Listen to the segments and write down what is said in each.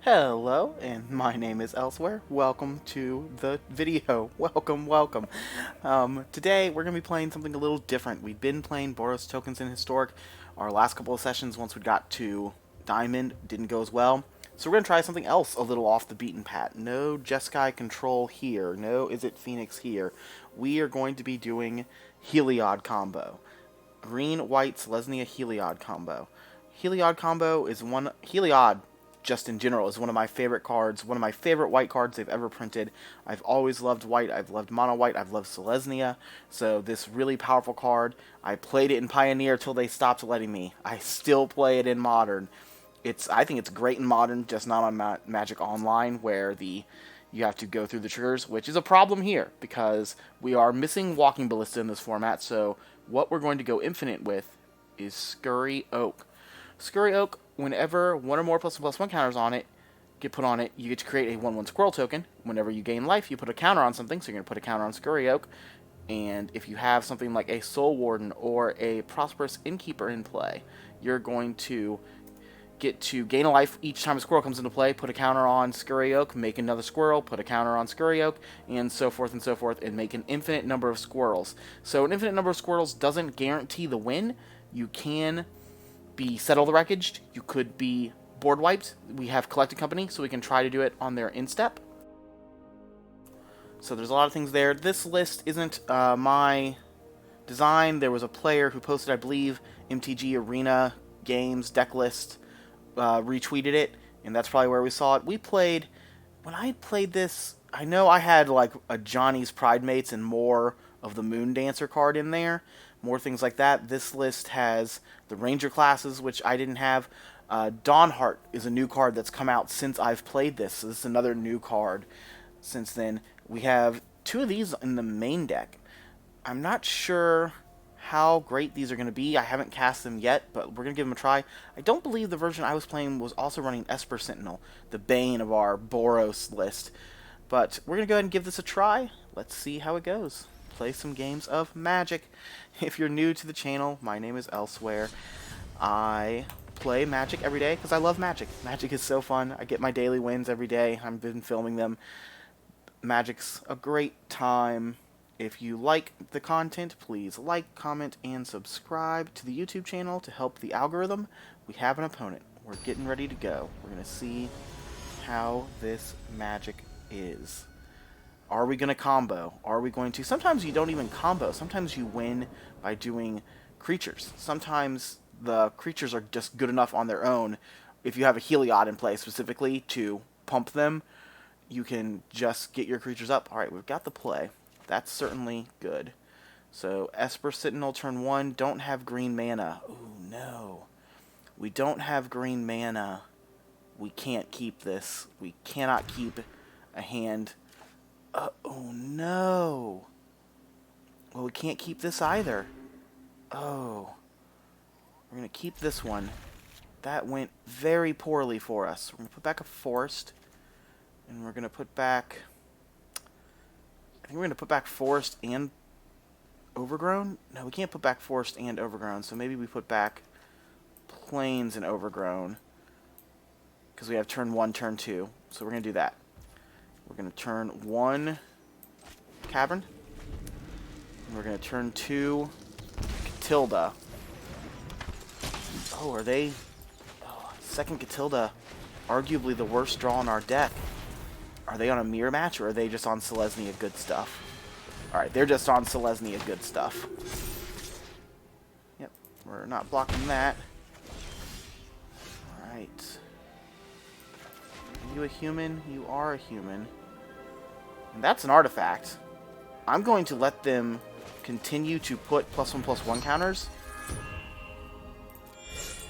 Hello, and my name is Elsewhere. Welcome to the video. Welcome. Today we're going to be playing something a little different. We've been playing Boros Tokens in Historic. Our last couple of sessions, once we got to Diamond, didn't go as well. So we're going to try something else a little off the beaten path. No Jeskai control here. No Is It Phoenix here. We are going to be doing Heliod combo. Green-white Selesnya Heliod combo. Heliod just in general is one of my favorite cards, one of my favorite white cards they've ever printed. I've always loved white, I've loved mono white, I've loved Selesnya, so this really powerful card. I played it in Pioneer till they stopped letting me. I still play it in Modern. I think it's great in Modern, just not on Magic Online, where you have to go through the triggers, which is a problem here, because we are missing Walking Ballista in this format, so what we're going to go infinite with is Scurry Oak. Scurry Oak, whenever one or more +1/+1 counters on it get put on it, you get to create a 1/1 squirrel token. Whenever you gain life, you put a counter on something, so you're going to put a counter on Scurry Oak. And if you have something like a Soul Warden or a Prosperous Innkeeper in play, you're going to get to gain a life each time a squirrel comes into play, put a counter on Scurry Oak, make another squirrel, put a counter on Scurry Oak, and so forth, and make an infinite number of squirrels. So an infinite number of squirrels doesn't guarantee the win. You can be Settle the Wreckage, you could be board wiped. We have Collected Company, so we can try to do it on their instep. So there's a lot of things there. This list isn't my design. There was a player who posted, I believe, MTG Arena Games deck list, retweeted it, and that's probably where we saw it. When I played this, I know I had like a Johnny's Pride Mates and more of the Moon Dancer card in there, more things like that. This list has the Ranger classes, which I didn't have. Dawnheart is a new card that's come out since I've played this, so this is another new card since then. We have two of these in the main deck. I'm not sure how great these are going to be. I haven't cast them yet, but we're going to give them a try. I don't believe the version I was playing was also running Esper Sentinel, the bane of our Boros list. But we're going to go ahead and give this a try. Let's see how it goes. Play some games of Magic. If you're new to the channel, my name is Elsewhere. I play Magic every day because I love Magic. Magic is so fun. I get my daily wins every day. I've been filming them. Magic's a great time. If you like the content, please like, comment, and subscribe to the YouTube channel to help the algorithm. We have an opponent. We're getting ready to go. We're going to see how this Magic is. Are we going to combo? Are we going to... Sometimes you don't even combo. Sometimes you win by doing creatures. Sometimes the creatures are just good enough on their own. If you have a Heliod in play specifically to pump them, you can just get your creatures up. Alright, we've got the play. That's certainly good. So, Esper Sentinel turn 1. Don't have green mana. Ooh, no. We don't have green mana. We can't keep this. We cannot keep a hand... oh no. Well, we can't keep this either. Oh. We're going to keep this one. That went very poorly for us. We're going to put back a Forest. And we're going to put back... I think we're going to put back Forest and Overgrown? No, we can't put back Forest and Overgrown. So maybe we put back Plains and Overgrown. Because we have turn 1, turn 2. So we're going to do that. We're going to turn 1 Cavern. And we're going to turn 2 Catilda. Oh, are they... Oh, second Catilda. Arguably the worst draw in our deck. Are they on a mirror match, or are they just on Selesnya good stuff? Alright, they're just on Selesnya good stuff. Yep, we're not blocking that. Alright. Are you a human? You are a human. And that's an artifact. I'm going to let them continue to put +1/+1 counters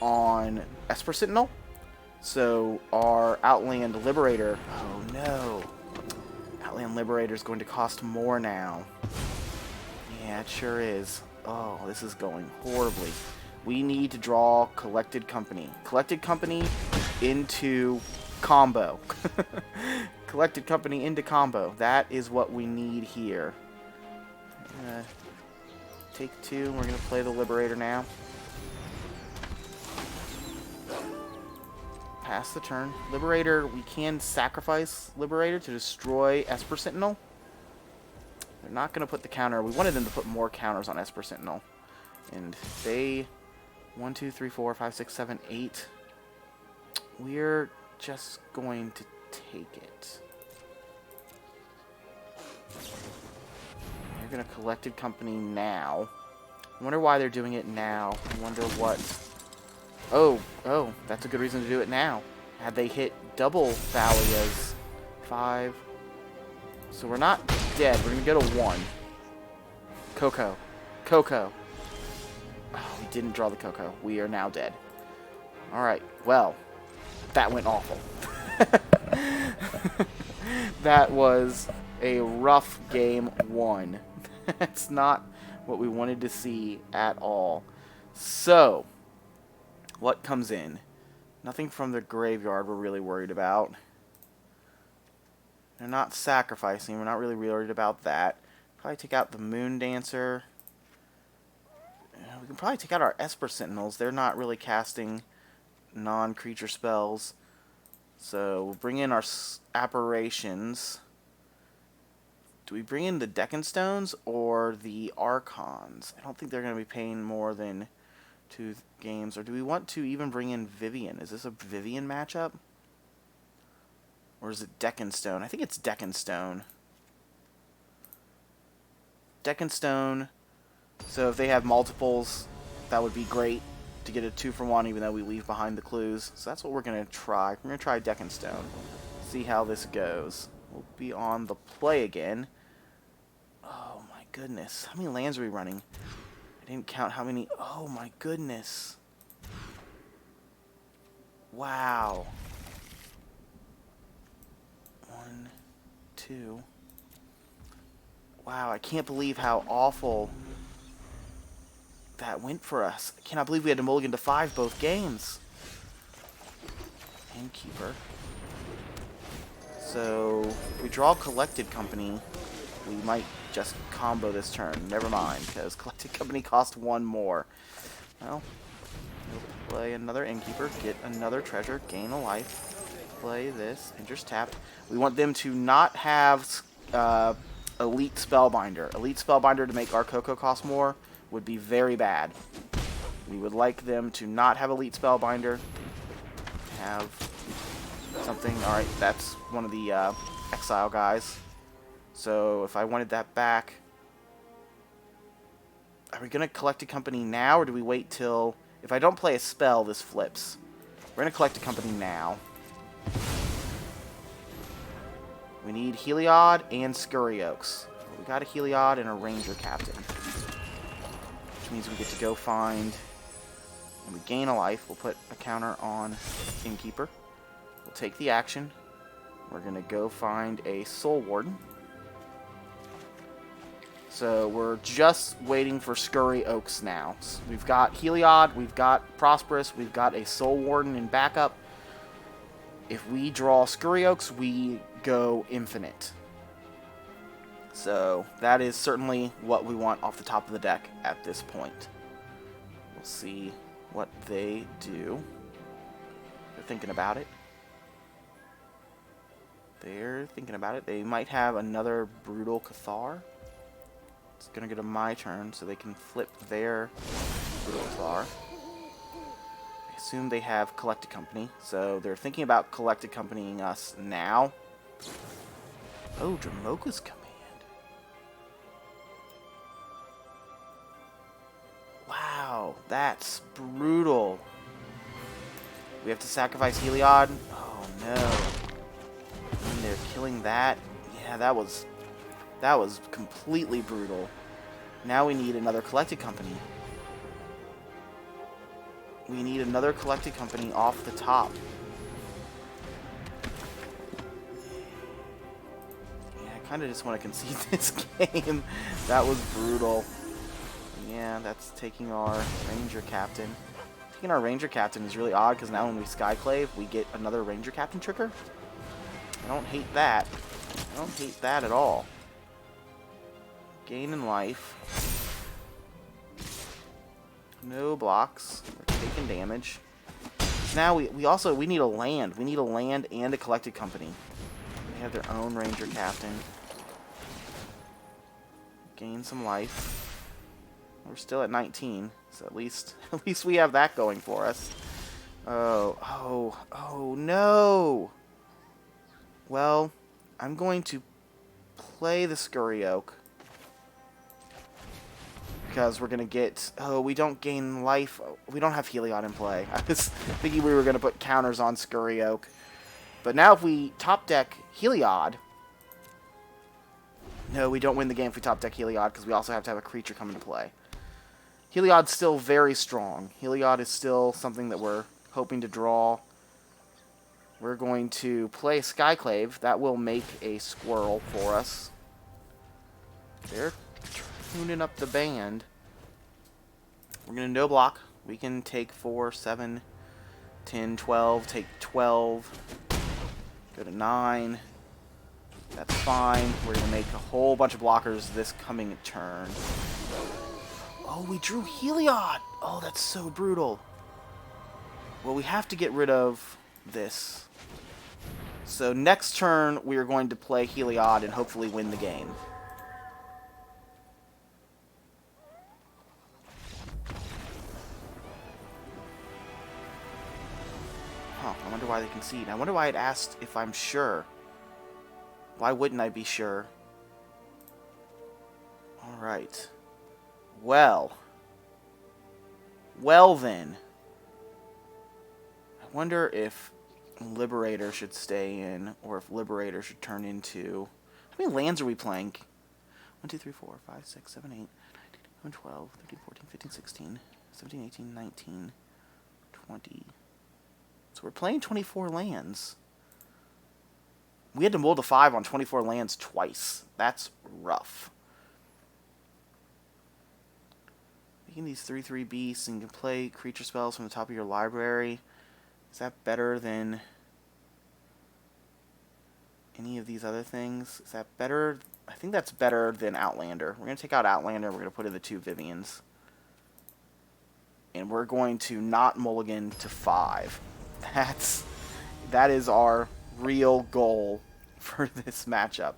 on Esper Sentinel. So our Outland Liberator... Oh no. Outland Liberator is going to cost more now. Yeah, it sure is. Oh, this is going horribly. We need to draw Collected Company. Collected Company into... combo. Collected Company into combo. That is what we need here. Take 2. We're going to play the Liberator now. pass the turn. Liberator, we can sacrifice Liberator to destroy Esper Sentinel. They're not going to put the counter. We wanted them to put more counters on Esper Sentinel. And they... 1, 2, 3, 4, 5, 6, 7, 8. We're just going to take it. They're going to Collected Company now. I wonder why they're doing it now. I wonder what... Oh, that's a good reason to do it now. Had they hit double Thalia's 5. So we're not dead. We're going to get a 1. Coco. Oh, we didn't draw the Coco. We are now dead. Alright, well, that went awful. That was a rough game 1. That's not what we wanted to see at all. So, what comes in? Nothing from the graveyard we're really worried about. They're not sacrificing. We're not really worried about that. Probably take out the Moon Dancer. We can probably take out our Esper Sentinels. They're not really casting non-creature spells. So we'll bring in our Apparitions. Do we bring in the Deccan Stones or the Archons? I don't think they're going to be paying more than 2 games. Or do we want to even bring in Vivian? Is this a Vivian matchup? Or is it Deccan Stone? I think it's Deccan Stone. Deccan Stone. So if they have multiples, that would be great to get a 2-for-1, even though we leave behind the clues. So that's what we're going to try. We're going to try Deccan Stone. See how this goes. We'll be on the play again. Oh my goodness. How many lands are we running? I didn't count how many. Oh my goodness. Wow. 1, 2. Wow, I can't believe how awful that went for us. I cannot believe we had to mulligan to 5 both games. Innkeeper. So, if we draw Collected Company, we might just combo this turn. Never mind, because Collected Company cost 1 more. Well, we'll play another Innkeeper, get another treasure, gain a life, play this, and just tap. We want them to not have Elite Spellbinder. Elite Spellbinder to make our Coco cost more would be very bad. We would like them to not have Elite Spellbinder. Have something. Alright, that's one of the Exile guys. So if I wanted that back... Are we going to collect a company now, or do we wait till... If I don't play a spell, this flips. We're going to collect a company now. We need Heliod and Scurry Oaks. We got a Heliod and a Ranger Captain. Which means we get to go find... And we gain a life. We'll put a counter on Innkeeper. We'll take the action. We're going to go find a Soul Warden. So we're just waiting for Scurry Oaks now. So we've got Heliod, we've got Prosperous, we've got a Soul Warden in backup. If we draw Scurry Oaks, we go infinite. So that is certainly what we want off the top of the deck at this point. We'll see what they do. They're thinking about it. They might have another Brutal Cathar. It's going to go to my turn, so they can flip their Brutal Cathar. I assume they have Collected Company, so they're thinking about Collected Companying us now. Oh, Dramoka's Command. Wow, that's brutal. We have to sacrifice Heliod. Oh no. And they're killing that. Yeah, that was completely brutal. Now we need another Collected Company. We need another Collected Company off the top. Yeah, I kind of just want to concede this game. That was brutal. Yeah, that's taking our Ranger Captain. Taking our Ranger Captain is really odd, because now when we Skyclave, we get another Ranger Captain trigger. I don't hate that. I don't hate that at all. Gain in life. No blocks. We're taking damage. now we need a land. We need a land and a collected company. They have their own ranger captain. Gain some life. We're still at 19, so at least we have that going for us. Oh no! Well, I'm going to play the Scurry Oak. Because we're going to get... Oh, we don't gain life. We don't have Heliod in play. I was thinking we were going to put counters on Scurry Oak. But now if we top deck Heliod... No, we don't win the game if we top deck Heliod, because we also have to have a creature come into play. Heliod's still very strong. Heliod is still something that we're hoping to draw. We're going to play Skyclave. That will make a squirrel for us. They're tuning up the band. We're going to no block. We can take 4, 7, 10, 12, take 12, go to 9. That's fine. We're going to make a whole bunch of blockers this coming turn. Oh, we drew Heliod! Oh, that's so brutal. Well, we have to get rid of this. So next turn, we are going to play Heliod and hopefully win the game. Huh, I wonder why they concede. I wonder why it asked if I'm sure. Why wouldn't I be sure? Alright. Well then. I wonder if Liberator should stay in, or if Liberator should turn into... How many lands are we playing? 1, 2, 3, 4, 5, 6, 7, 8, 9, 10, 11, 12, 13, 14, 15, 16, 17, 18, 19, 20. So we're playing 24 lands. We had to mold a 5 on 24 lands twice. That's rough. Making these 3/3 beasts and you can play creature spells from the top of your library. Is that better than any of these other things? Is that better? I think that's better than Outlander. We're going to take out Outlander. We're going to put in the 2 Vivians. And we're going to not mulligan to 5. That is our real goal for this matchup.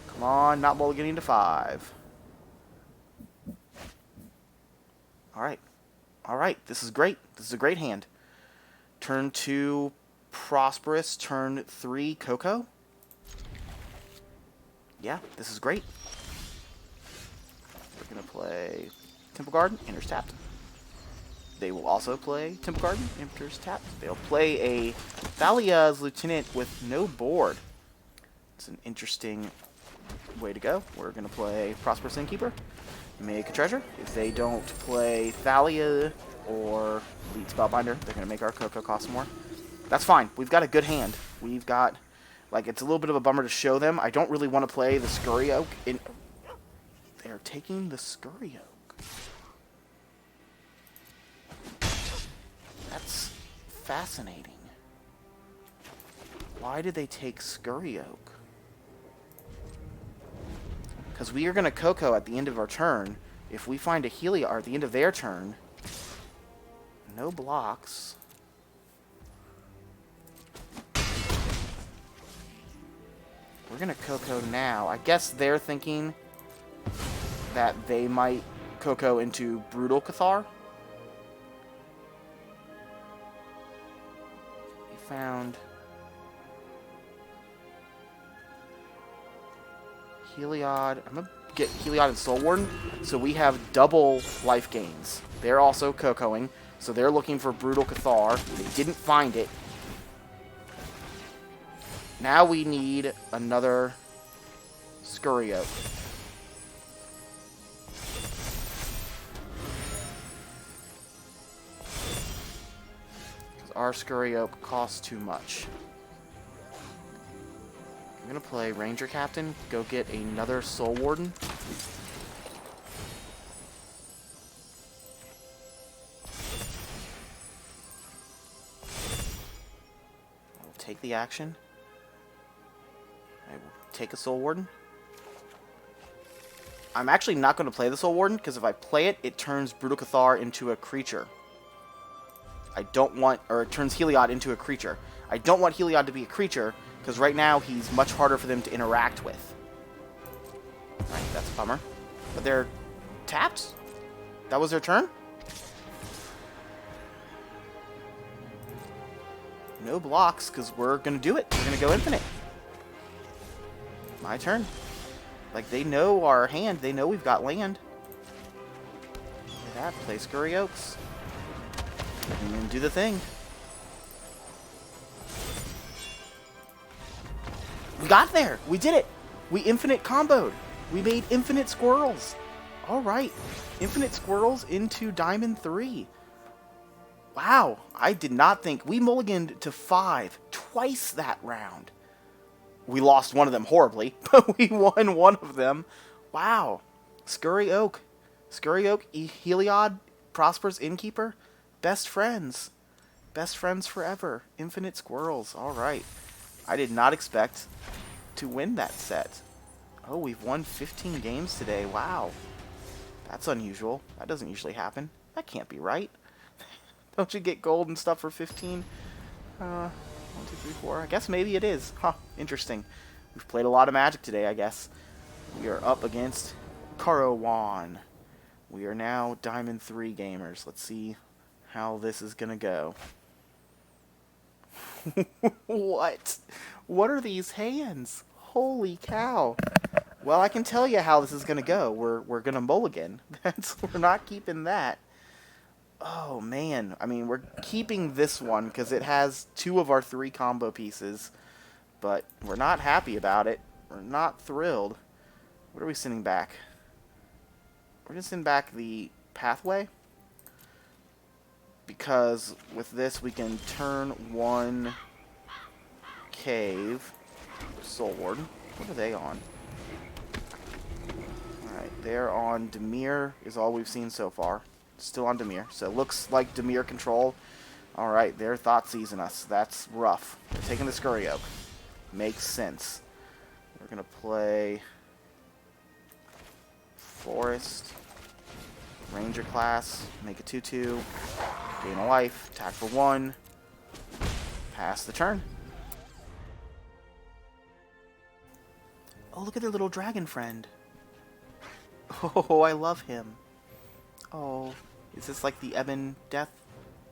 Come on, not mulliganing to 5. Alright, this is great. This is a great hand. Turn 2, Prosperous. Turn 3, Coco. Yeah, this is great. We're going to play Temple Garden, enters tapped. They will also play Temple Garden, enters tapped. They'll play a Thalia's Lieutenant with no board. It's an interesting way to go. We're going to play Prosperous Innkeeper, make a treasure. If they don't play Thalia or Elite Spellbinder, they're going to make our Coco cost more. That's fine. We've got a good hand. We've got, like, it's a little bit of a bummer to show them. I don't really want to play the Scurry Oak. They're taking the Scurry Oak. That's fascinating. Why did they take Scurry Oak? Because we are going to Coco at the end of our turn. If we find a Heliod at the end of their turn, no blocks. We're going to Coco now. I guess they're thinking that they might Coco into Brutal Cathar. We found Heliod. I'm going to get Heliod and Soul Warden, so we have double life gains. They're also Cocoing, so they're looking for Brutal Cathar. They didn't find it. Now we need another Scurry Oak. Because our Scurry Oak costs too much. I'm going to play Ranger Captain, go get another Soul Warden. I'll take the action. I will take a Soul Warden. I'm actually not going to play the Soul Warden, because if I play it, it turns Brutal Cathar into a creature. I don't want, or it turns Heliod into a creature. I don't want Heliod to be a creature, because right now he's much harder for them to interact with. Alright, that's a bummer. But they're tapped? That was their turn? No blocks, because we're going to do it. We're going to go infinite. My turn. Like, they know our hand. They know we've got land. Look at that. Play Scurry Oaks. And then do the thing. We got there! We did it! We infinite comboed. We made infinite squirrels. Alright. Infinite squirrels into Diamond 3. Wow. I did not think. We mulliganed to 5 twice that round. We lost one of them horribly, but we won one of them. Wow. Scurry Oak. Scurry Oak, Heliod, Prosperous Innkeeper. Best friends. Best friends forever. Infinite squirrels. Alright. I did not expect to win that set. Oh, we've won 15 games today. Wow. That's unusual. That doesn't usually happen. That can't be right. Don't you get gold and stuff for 15? 1, 2, 3, 4. I guess maybe it is. Huh. Interesting. We've played a lot of Magic today, I guess. We are up against Karawan. We are now Diamond 3 gamers. Let's see how this is going to go. What? What are these hands? Holy cow. Well, I can tell you how this is going to go. We're going to mulligan. We're not keeping that. Oh, man. I mean, we're keeping this one because it has 2 of our 3 combo pieces. But we're not happy about it. We're not thrilled. What are we sending back? We're going to send back the Pathway. Because with this, we can turn 1 Cave. Soul Warden. What are they on? Alright, they're on Dimir, is all we've seen so far. Still on Dimir. So it looks like Dimir control. Alright, they're Thoughtseizing us. That's rough. They're taking the Scurry Oak. Makes sense. We're going to play Forest. Ranger class. Make a 2-2. Gain a life. Attack for 1. Pass the turn. Oh, look at their little dragon friend. Oh, I love him. Oh, is this like the Ebon Death?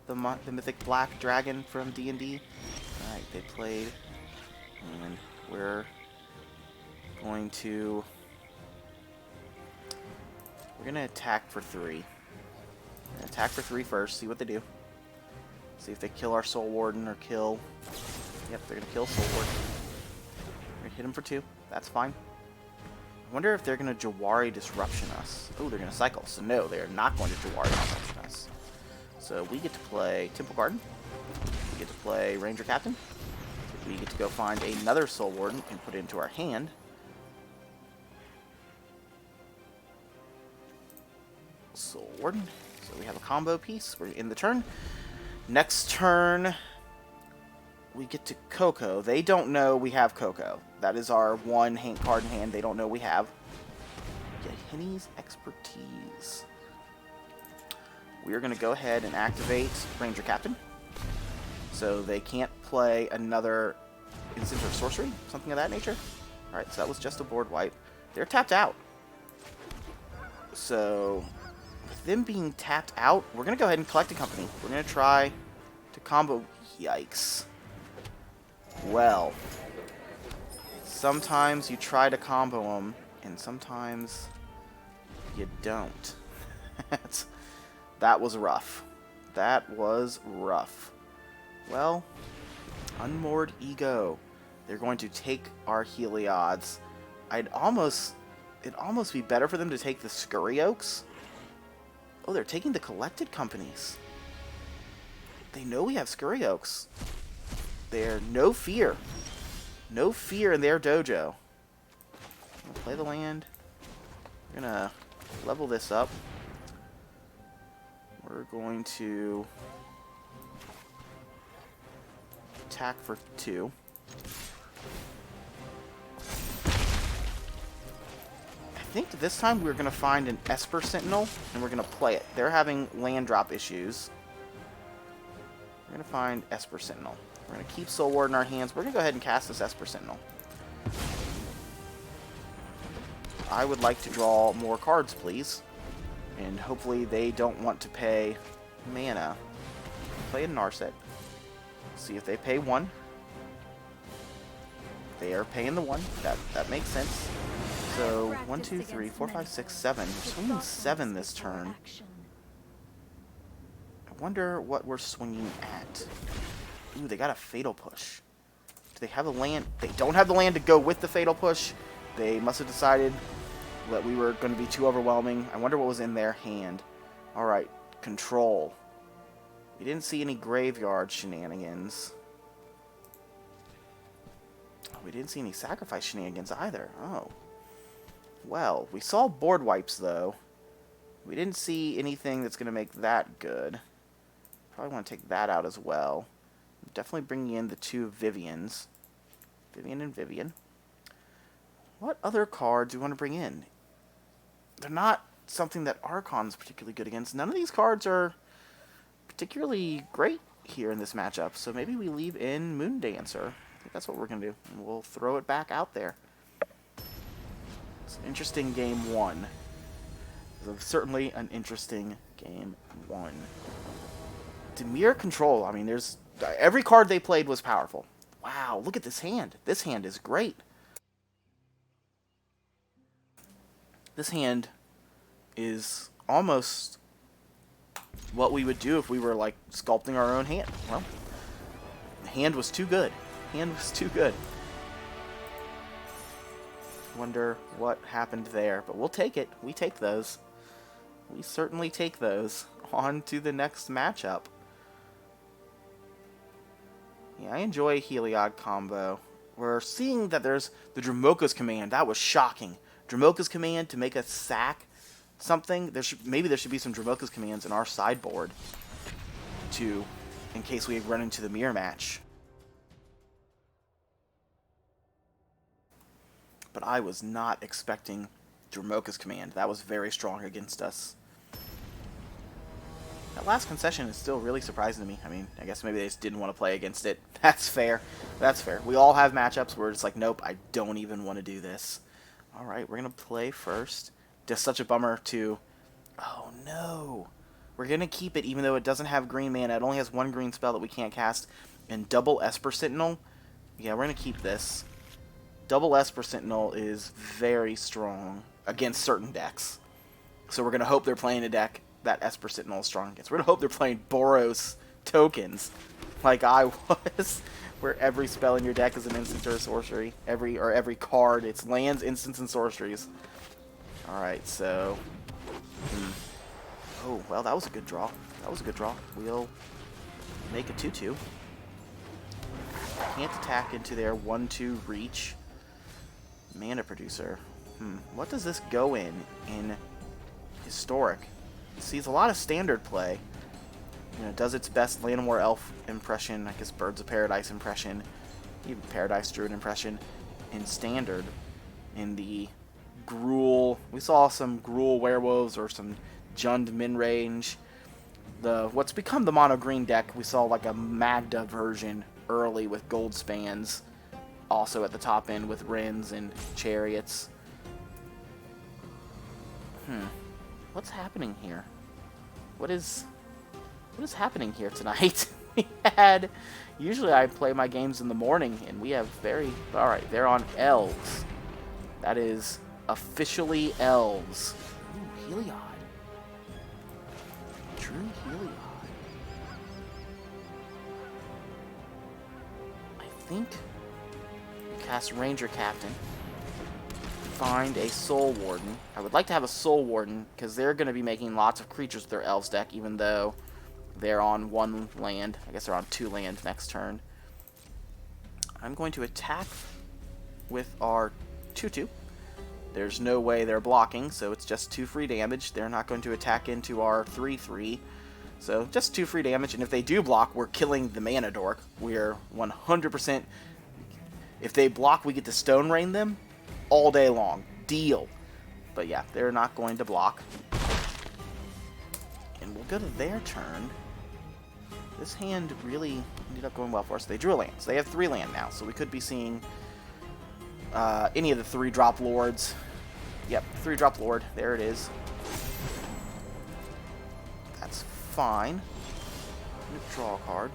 The mythic black dragon from D&D? Alright, they played. And we're going to... We're going to attack for 3. Attack for 3 first, see what they do. See if they kill our Soul Warden or kill... Yep, they're going to kill Soul Warden. We're going to hit him for 2. That's fine. I wonder if they're going to Jawari Disruption us. Oh, they're going to cycle. So no, they're not going to Jawari Disruption us. So we get to play Temple Garden. We get to play Ranger Captain. We get to go find another Soul Warden and put it into our hand. Soul Warden. So we have a combo piece. We're in the turn. Next turn, we get to Coco. They don't know we have Coco. That is our 1 card in hand they don't know we have. Get Henny's Expertise. We are going to go ahead and activate Ranger Captain. So they can't play another instant or sorcery, something of that nature. Alright, so that was just a board wipe. They're tapped out. So, with them being tapped out, we're going to go ahead and collect a company. We're going to try to combo... Yikes. Well, sometimes you try to combo them, and sometimes you don't. That was rough. That was rough. Well, Unmoored Ego. They're going to take our Heliods. It'd almost be better for them to take the Scurry Oaks. Oh, they're taking the collected companies. They know we have Scurry Oaks. They're no fear. No fear in their dojo. I'm gonna play the land. We're gonna level this up. We're going to attack for 2. I think this time we're going to find an Esper Sentinel, and we're going to play it. They're having land drop issues. We're going to find Esper Sentinel. We're going to keep Soul Ward in our hands. We're going to go ahead and cast this Esper Sentinel. I would like to draw more cards, please. And hopefully they don't want to pay mana. Play a Narset. See if they pay 1. They are paying the 1. That makes sense. So 1, 2, 3, 4, 5, 6, 7. We're swinging 7 this turn. I wonder what we're swinging at. Ooh, they got a Fatal Push. Do they have a land? They don't have the land to go with the Fatal Push. They must have decided that we were going to be too overwhelming. I wonder what was in their hand. Alright, control. We didn't see any graveyard shenanigans. We didn't see any sacrifice shenanigans either. Oh. Well, we saw board wipes, though. We didn't see anything that's going to make that good. Probably want to take that out as well. Definitely bringing in the 2 Vivians. Vivian and Vivian. What other cards do we want to bring in? They're not something that Archon's particularly good against. None of these cards are particularly great here in this matchup. So maybe we leave in Moondancer. I think that's what we're going to do. And we'll throw it back out there. It's an interesting game 1. It's certainly an interesting game 1. Dimir Control. I mean, there's every card they played was powerful. Wow, look at this hand. This hand is great. This hand is almost what we would do if we were, like, sculpting our own hand. Well, the hand was too good. Hand was too good. Wonder what happened there. But we'll take it. We take those. We certainly take those. On to the next matchup. Yeah, I enjoy Heliod combo. We're seeing that there's the Dromoka's command. That was shocking. Dromoka's command to make us sack something. Maybe there should be some Dromoka's commands in our sideboard too, in case we run into the mirror match. But I was not expecting Dromoka's command. That was very strong against us. That last concession is still really surprising to me. I mean, I guess maybe they just didn't want to play against it. That's fair. That's fair. We all have matchups where it's like, nope, I don't even want to do this. Alright, we're going to play first. Just such a bummer to... Oh, no. We're going to keep it even though it doesn't have green mana. It only has 1 green spell that we can't cast. And double Esper Sentinel. Yeah, we're going to keep this. Double Esper Sentinel is very strong against certain decks. So we're going to hope they're playing a deck that Esper Sentinel is strong against. We're going to hope they're playing Boros tokens like I was, where every spell in your deck is an instant or a sorcery. Every card, it's lands, instants, and sorceries. Alright, so... Oh, well, that was a good draw. That was a good draw. We'll make a 2-2. Can't attack into their 1-2 reach. Mana producer. What does this go in Historic? It sees a lot of standard play. You know, does its best Llanowar Elf impression, I guess Birds of Paradise impression, even Paradise Druid impression, in standard. In the Gruul, we saw some Gruul Werewolves or some Jund Min-range. What's become the mono green deck, we saw like a Magda version early with gold spans, also at the top end with Wrens and Chariots. What's happening here? What is happening here tonight? Usually I play my games in the morning, and we have alright, they're on elves. That is officially elves. Ooh, Heliod. True Heliod. I think we cast Ranger Captain. Find a Soul Warden. I would like to have a Soul Warden, because they're going to be making lots of creatures with their elves deck, even though they're on 1 land. I guess they're on 2 land next turn. I'm going to attack with our 2-2. There's no way they're blocking, so it's just 2 free damage. They're not going to attack into our 3-3. So just 2 free damage, and if they do block, we're killing the Mana Dork. We're 100%... If they block, we get to Stone Rain them all day long. Deal. But yeah, they're not going to block. And we'll go to their turn. This hand really ended up going well for us. They drew a land, so they have 3 land now, so we could be seeing any of the 3-drop lords. Yep, 3-drop lord. There it is. That's fine. I'm going to draw a card.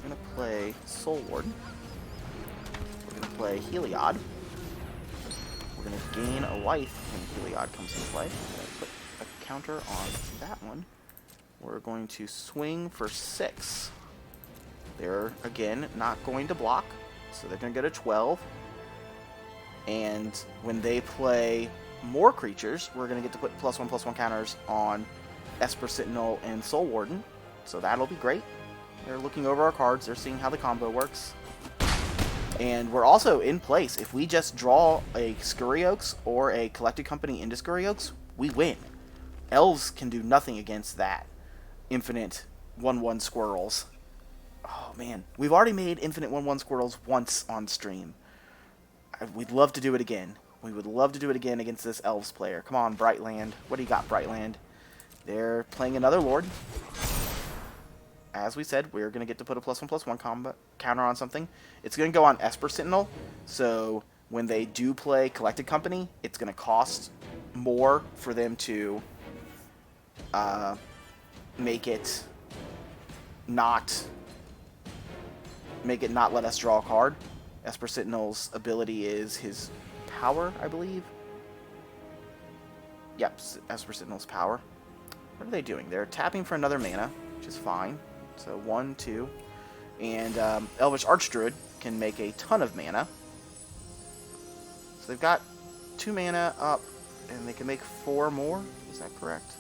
I'm going to play Soul Ward. We're going to play Heliod. We're going to gain a life when Heliod comes into play. I'm going to put a counter on that one. We're going to swing for 6. They're, again, not going to block, so they're going to go to 12. And when they play more creatures, we're going to get to put +1/+1 counters on Esper Sentinel and Soul Warden. So that'll be great. They're looking over our cards. They're seeing how the combo works. And we're also in place. If we just draw a Scurry Oaks or a Collected Company into Scurry Oaks, we win. Elves can do nothing against that. Infinite 1/1 squirrels. Oh, man. We've already made infinite 1/1 squirrels once on stream. We'd love to do it again. We would love to do it again against this Elves player. Come on, Brightland. What do you got, Brightland? They're playing another Lord. As we said, we're going to get to put a +1/+1 counter on something. It's going to go on Esper Sentinel, so when they do play Collected Company, it's going to cost more for them to make it not let us draw a card. Esper Sentinel's ability is his power, I believe. Yep, Esper Sentinel's power. What are they doing? They're tapping for another mana, which is fine. So 1, 2. And Elvish Archdruid can make a ton of mana. So they've got 2 mana up, and they can make 4 more. Is that correct?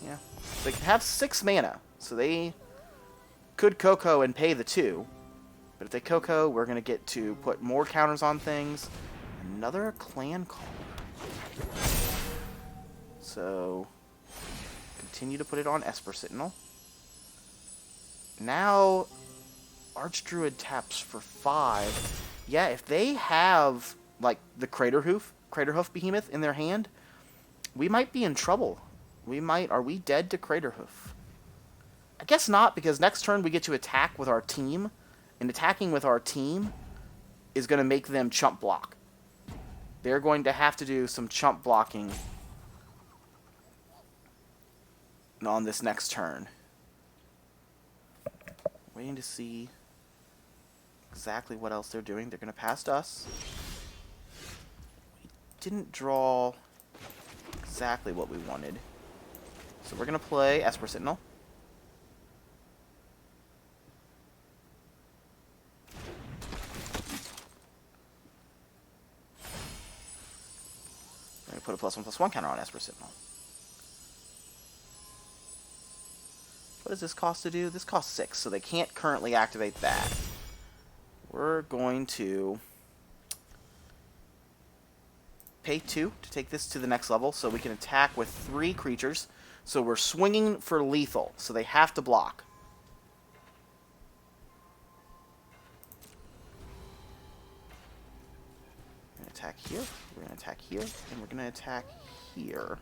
Yeah. They can have 6 mana, so they could Coco and pay the 2. But if they Coco, we're going to get to put more counters on things. Another clan card. So, continue to put it on Esper Sentinel. Now, Archdruid taps for 5. Yeah, if they have, like, the Craterhoof Behemoth in their hand, we might be in trouble. Are we dead to Craterhoof? I guess not, because next turn we get to attack with our team. And attacking with our team is going to make them chump block. They're going to have to do some chump blocking on this next turn. Waiting to see exactly what else they're doing. They're going to pass us. We didn't draw exactly what we wanted. So we're going to play Esper Sentinel. Put a +1/+1 counter on Esper Sentinel. What does this cost to do? This costs 6, so they can't currently activate that. We're going to pay 2 to take this to the next level, so we can attack with 3 creatures. So we're swinging for lethal, so they have to block. Attack here, we're going to attack here, and we're going to attack here.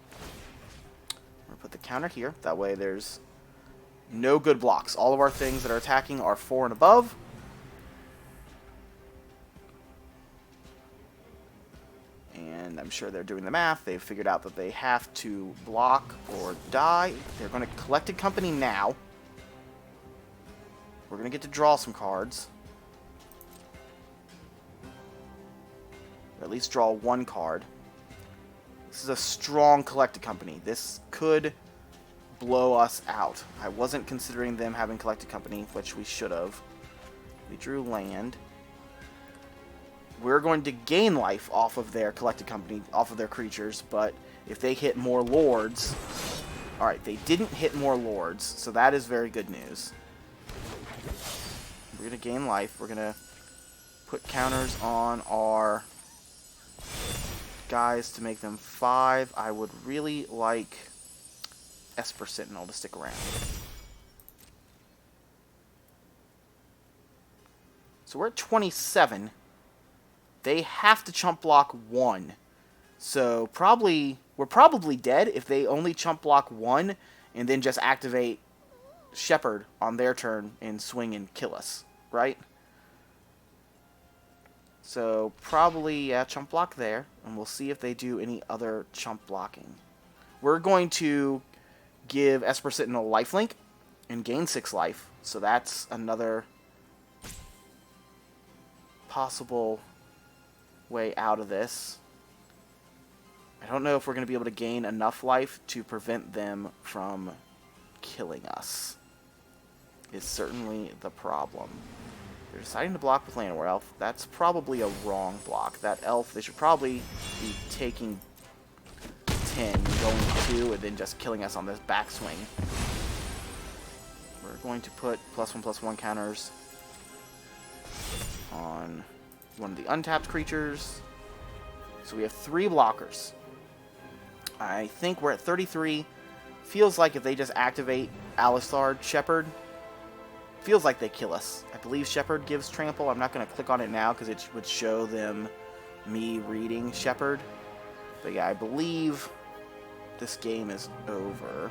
We're going to put the counter here. That way there's no good blocks. All of our things that are attacking are 4 and above. And I'm sure they're doing the math. They've figured out that they have to block or die. They're going to Collected Company now. We're going to get to draw some cards. Or at least draw 1 card. This is a strong Collected Company. This could blow us out. I wasn't considering them having Collected Company, which we should have. We drew land. We're going to gain life off of their Collected Company, off of their creatures, but if they hit more lords... Alright, they didn't hit more lords, so that is very good news. We're going to gain life. We're going to put counters on our guys to make them 5. I would really like Esper Sentinel to stick around. So we're at 27. They have to chump block 1. So probably we're probably dead if they only chump block one and then just activate Shepherd on their turn and swing and kill us, right? So probably, yeah, chump block there, and we'll see if they do any other chump blocking. We're going to give Esper Sentinel lifelink and gain 6 life, so that's another possible way out of this. I don't know if we're going to be able to gain enough life to prevent them from killing us. Is certainly the problem. They're deciding to block with Llanowar Elf. That's probably a wrong block. That elf, they should probably be taking 10, going 2, and then just killing us on this backswing. We're going to put +1/+1 counters on one of the untapped creatures. So we have 3 blockers. I think we're at 33. Feels like if they just activate Alistar Shepherd, feels like they kill us. I believe Shepherd gives trample. I'm not going to click on it now because it would show them me reading Shepherd. But yeah, I believe this game is over.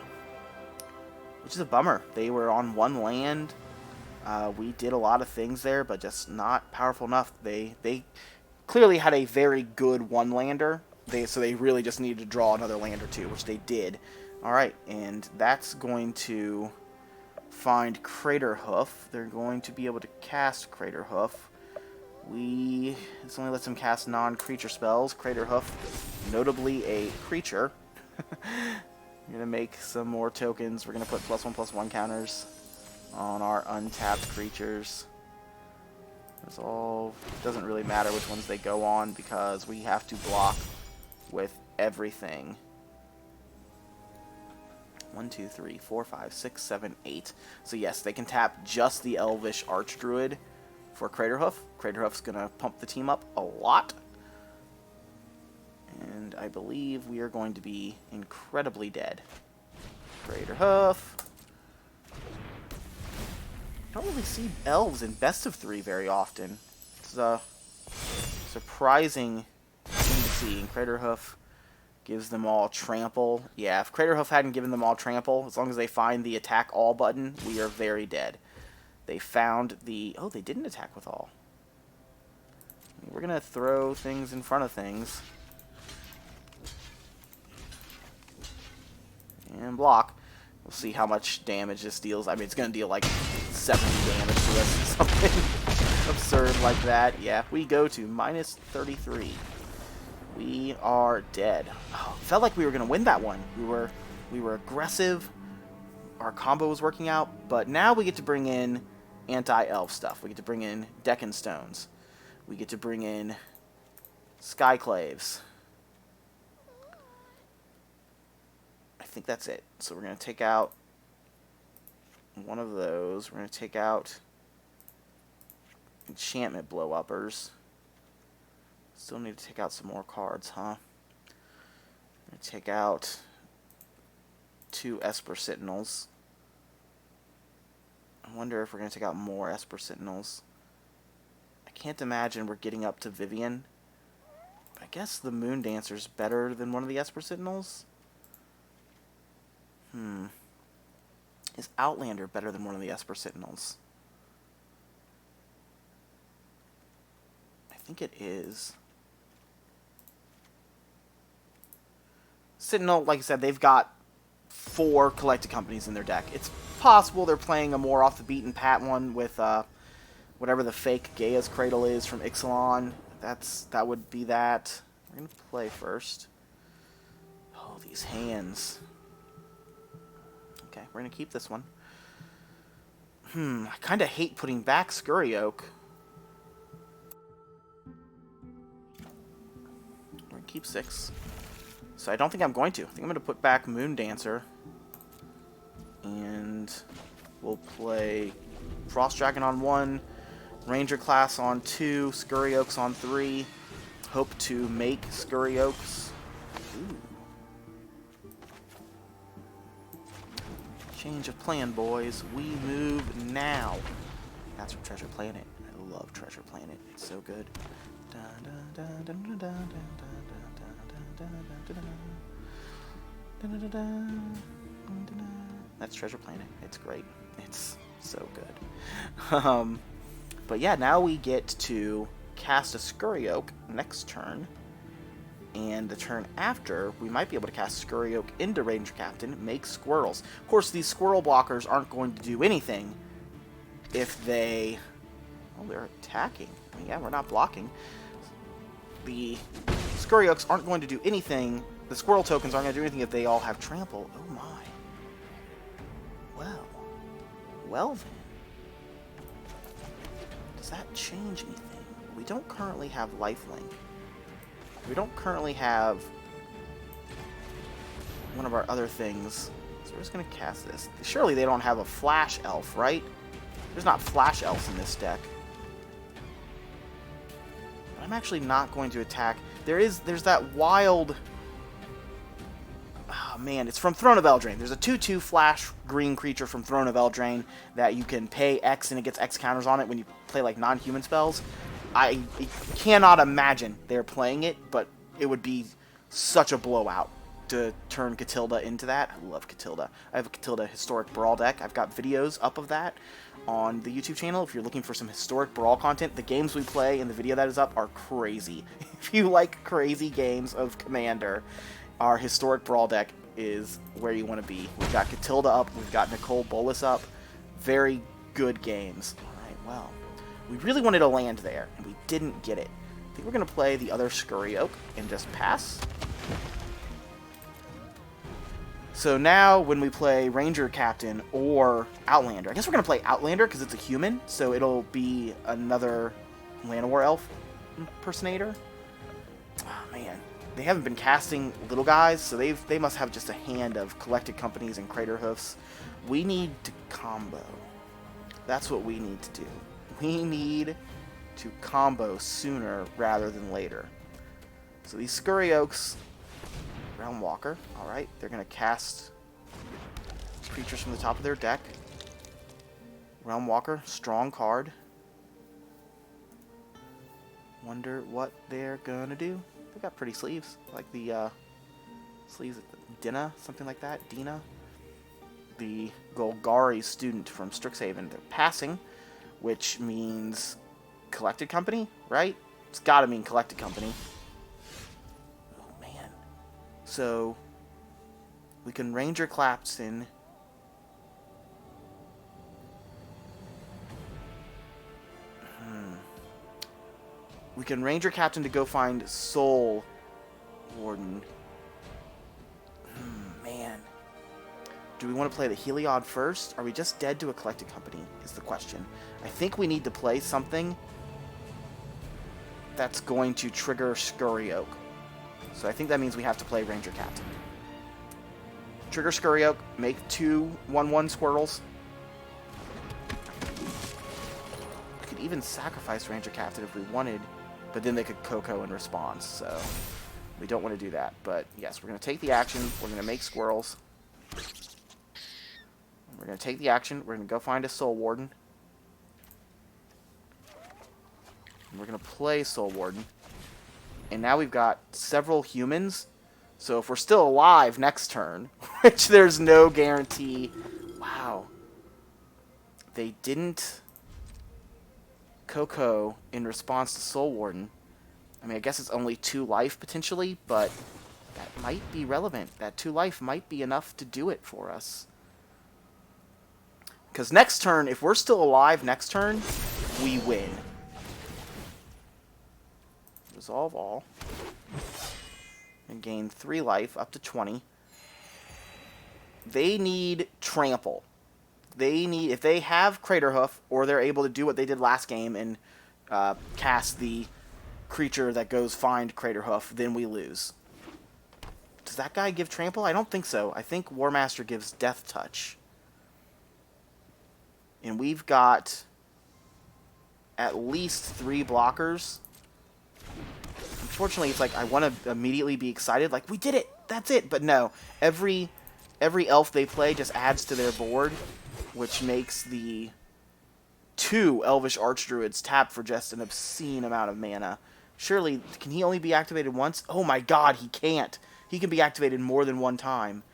Which is a bummer. They were on 1 land. We did a lot of things there, but just not powerful enough. They clearly had a very good 1-lander. So they really just needed to draw another land or 2, which they did. Alright, and that's going to find Craterhoof. They're going to be able to cast Craterhoof. This only lets them cast non-creature spells. Craterhoof, notably a creature. We're going to make some more tokens. We're going to put +1/+1 counters on our untapped creatures. It doesn't really matter which ones they go on because we have to block with everything. 1, 2, 3, 4, 5, 6, 7, 8. So yes, they can tap just the Elvish Archdruid for Craterhoof. Craterhoof's going to pump the team up a lot. And I believe we are going to be incredibly dead. Craterhoof. I don't really see elves in best of 3 very often. It's a surprising thing to see. And Craterhoof gives them all trample. Yeah, if Craterhoof hadn't given them all trample, as long as they find the attack all button, we are very dead. They found the... Oh, they didn't attack with all. We're going to throw things in front of things. And block. We'll see how much damage this deals. I mean, it's going to deal like 70 damage to us or something absurd like that. Yeah, we go to -33. We are dead. Oh, felt like we were going to win that one. We were aggressive. Our combo was working out. But now we get to bring in anti-elf stuff. We get to bring in Deccan Stones. We get to bring in Skyclaves. I think that's it. So we're going to take out one of those. We're going to take out enchantment blow-uppers. Still need to take out some more cards, huh? I'm going to take out 2 Esper Sentinels. I wonder if we're going to take out more Esper Sentinels. I can't imagine we're getting up to Vivian. I guess the Moon Dancer's better than one of the Esper Sentinels? Is Outlander better than one of the Esper Sentinels? I think it is. Sentinel, like I said, they've got 4 collected companies in their deck. It's possible they're playing a more off-the-beaten-path one with whatever the fake Gaia's Cradle is from Ixalan. That would be that. We're going to play first. Oh, these hands. Okay, we're going to keep this one. I kind of hate putting back Scurry Oak. We're going to keep 6. So I don't think I'm going to. I think I'm going to put back Moon Dancer. And we'll play Frost Dragon on 1, Ranger Class on 2, Scurry Oaks on 3. Hope to make Scurry Oaks. Ooh. Change of plan, boys. We move now. That's from Treasure Planet. I love Treasure Planet. It's so good. That's Treasure Planet. It's great. It's so good. But yeah, now we get to cast a Scurry Oak next turn. And the turn after, we might be able to cast Scurry Oak into Ranger Captain, make squirrels. Of course, these squirrel blockers aren't going to do anything if they... Oh, they're attacking. I mean, yeah, we're not blocking. The Scurry Oaks aren't going to do anything. The squirrel tokens aren't going to do anything if they all have trample. Oh my. Well. Well then. Does that change anything? We don't currently have lifelink. We don't currently have one of our other things. So we're just going to cast this. Surely they don't have a flash elf, right? There's not flash elves in this deck. But I'm actually not going to attack. There's that wild... Oh man, it's from Throne of Eldraine. There's a 2/2 flash green creature from Throne of Eldraine that you can pay X and it gets X counters on it when you play like non-human spells. I cannot imagine they're playing it, but it would be such a blowout to turn Catilda into that. I love Catilda. I have a Catilda Historic Brawl deck. I've got videos up of that on the YouTube channel. If you're looking for some Historic Brawl content, the games we play and the video that is up are crazy. If you like crazy games of Commander, our Historic Brawl deck is where you want to be. We've got Catilda up. We've got Nicole Bolas up. Very good games. All right, well. We really wanted a land there, and we didn't get it. I think we're going to play the other Scurry Oak and just pass. So now when we play Ranger Captain or Outlander, I guess we're going to play Outlander because it's a human, so it'll be another Llanowar Elf impersonator. Oh, man. They haven't been casting little guys, so they must have just a hand of Collected Companies and Crater Hoofs. We need to combo. That's what we need to do. We need to combo sooner rather than later. So these Scurry Oaks, Realm Walker, alright, they're going to cast creatures from the top of their deck. Realm Walker, strong card. Wonder what they're going to do. They got pretty sleeves, like the sleeves of Dina, something like that, Dina. The Golgari student from Strixhaven, they're passing, which means Collected Company, right? It's got to mean Collected Company. Oh, man. So, we can Ranger Clapton. We can Ranger Captain to go find Soul Warden. Man. Do we want to play the Heliod first? Are we just dead to a Collected Company, is the question. I think we need to play something that's going to trigger Scurry Oak. So I think that means we have to play Ranger Captain. Trigger Scurry Oak, make 2 1/1 squirrels. We could even sacrifice Ranger Captain if we wanted, but then they could Coco in response, so we don't want to do that. But yes, we're going to take the action, we're going to make squirrels. We're going to take the action. We're going to go find a Soul Warden. And we're going to play Soul Warden. And now we've got several humans. So if we're still alive next turn, which there's no guarantee. Wow. They didn't Coco in response to Soul Warden. I mean, I guess it's only 2 life potentially, but that might be relevant. That 2 life might be enough to do it for us. Because next turn, if we're still alive next turn, we win. Resolve all. And gain 3 life, up to 20. They need Trample. They need, if they have Crater Hoof, or they're able to do what they did last game and cast the creature that goes find Crater Hoof, then we lose. Does that guy give Trample? I don't think so. I think War Master gives Death Touch. And we've got at least 3 blockers. Unfortunately, it's like I want to immediately be excited, like, we did it! That's it! But no, every elf they play just adds to their board, which makes the 2 Elvish Archdruids tap for just an obscene amount of mana. Surely, can he only be activated once? Oh my god, he can't! He can be activated more than one time.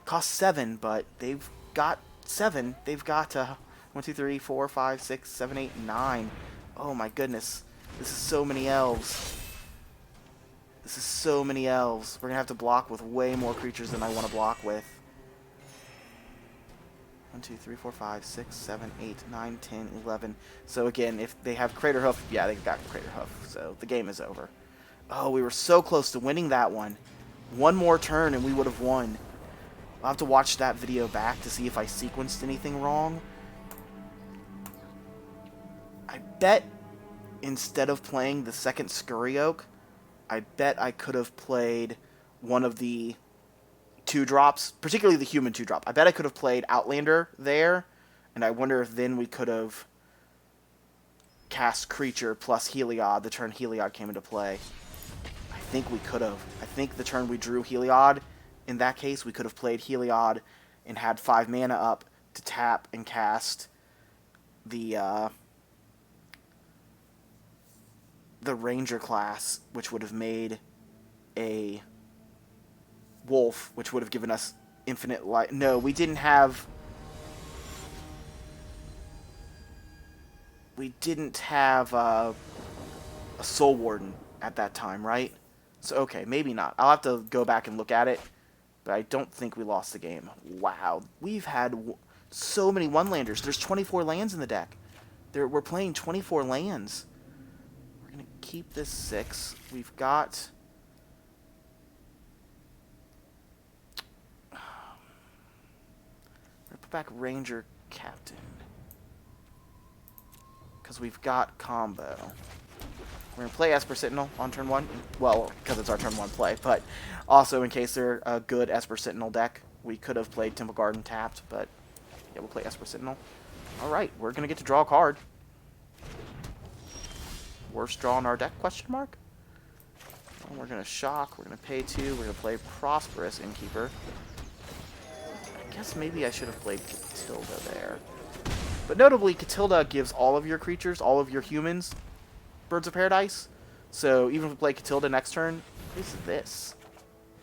Cost 7, but they've got 7. They've got 1, 2, 3, 4, 5, 6, 7, 8, 9. Oh my goodness. This is so many elves. This is so many elves. We're going to have to block with way more creatures than I want to block with. 1, 2, 3, 4, 5, 6, 7, 8, 9, 10, 11. So again, if they have Crater Hoof, yeah, they've got Crater Hoof. So the game is over. Oh, we were so close to winning that one. One more turn and we would have won. I'll have to watch that video back to see if I sequenced anything wrong. I bet instead of playing the second Scurry Oak, I bet I could have played one of the 2-drops, particularly the human 2-drop. I bet I could have played Outlander there, and I wonder if then we could have cast Creature plus Heliod the turn Heliod came into play. I think we could have. I think the turn we drew Heliod, in that case, we could have played Heliod and had 5 mana up to tap and cast the Ranger class, which would have made a Wolf, which would have given us infinite life. No, we didn't have... We didn't have a Soul Warden at that time, right? So, okay, maybe not. I'll have to go back and look at it, but I don't think we lost the game. Wow, we've had so many one-landers. There's 24 lands in the deck. We're playing 24 lands. We're going to keep this 6. We've got... I'm going to put back Ranger Captain. Because we've got combo. We're going to play Esper Sentinel on turn 1. Well, because it's our turn 1 play, but also in case they're a good Esper Sentinel deck, we could have played Temple Garden tapped, but yeah, we'll play Esper Sentinel. Alright, we're going to get to draw a card. Worst draw in our deck, question mark? Well, we're going to shock, we're going to pay 2, we're going to play Prosperous Innkeeper. I guess maybe I should have played Catilda there. But notably, Catilda gives all of your creatures, all of your humans, Birds of Paradise. So even if we play Catilda next turn, what is this?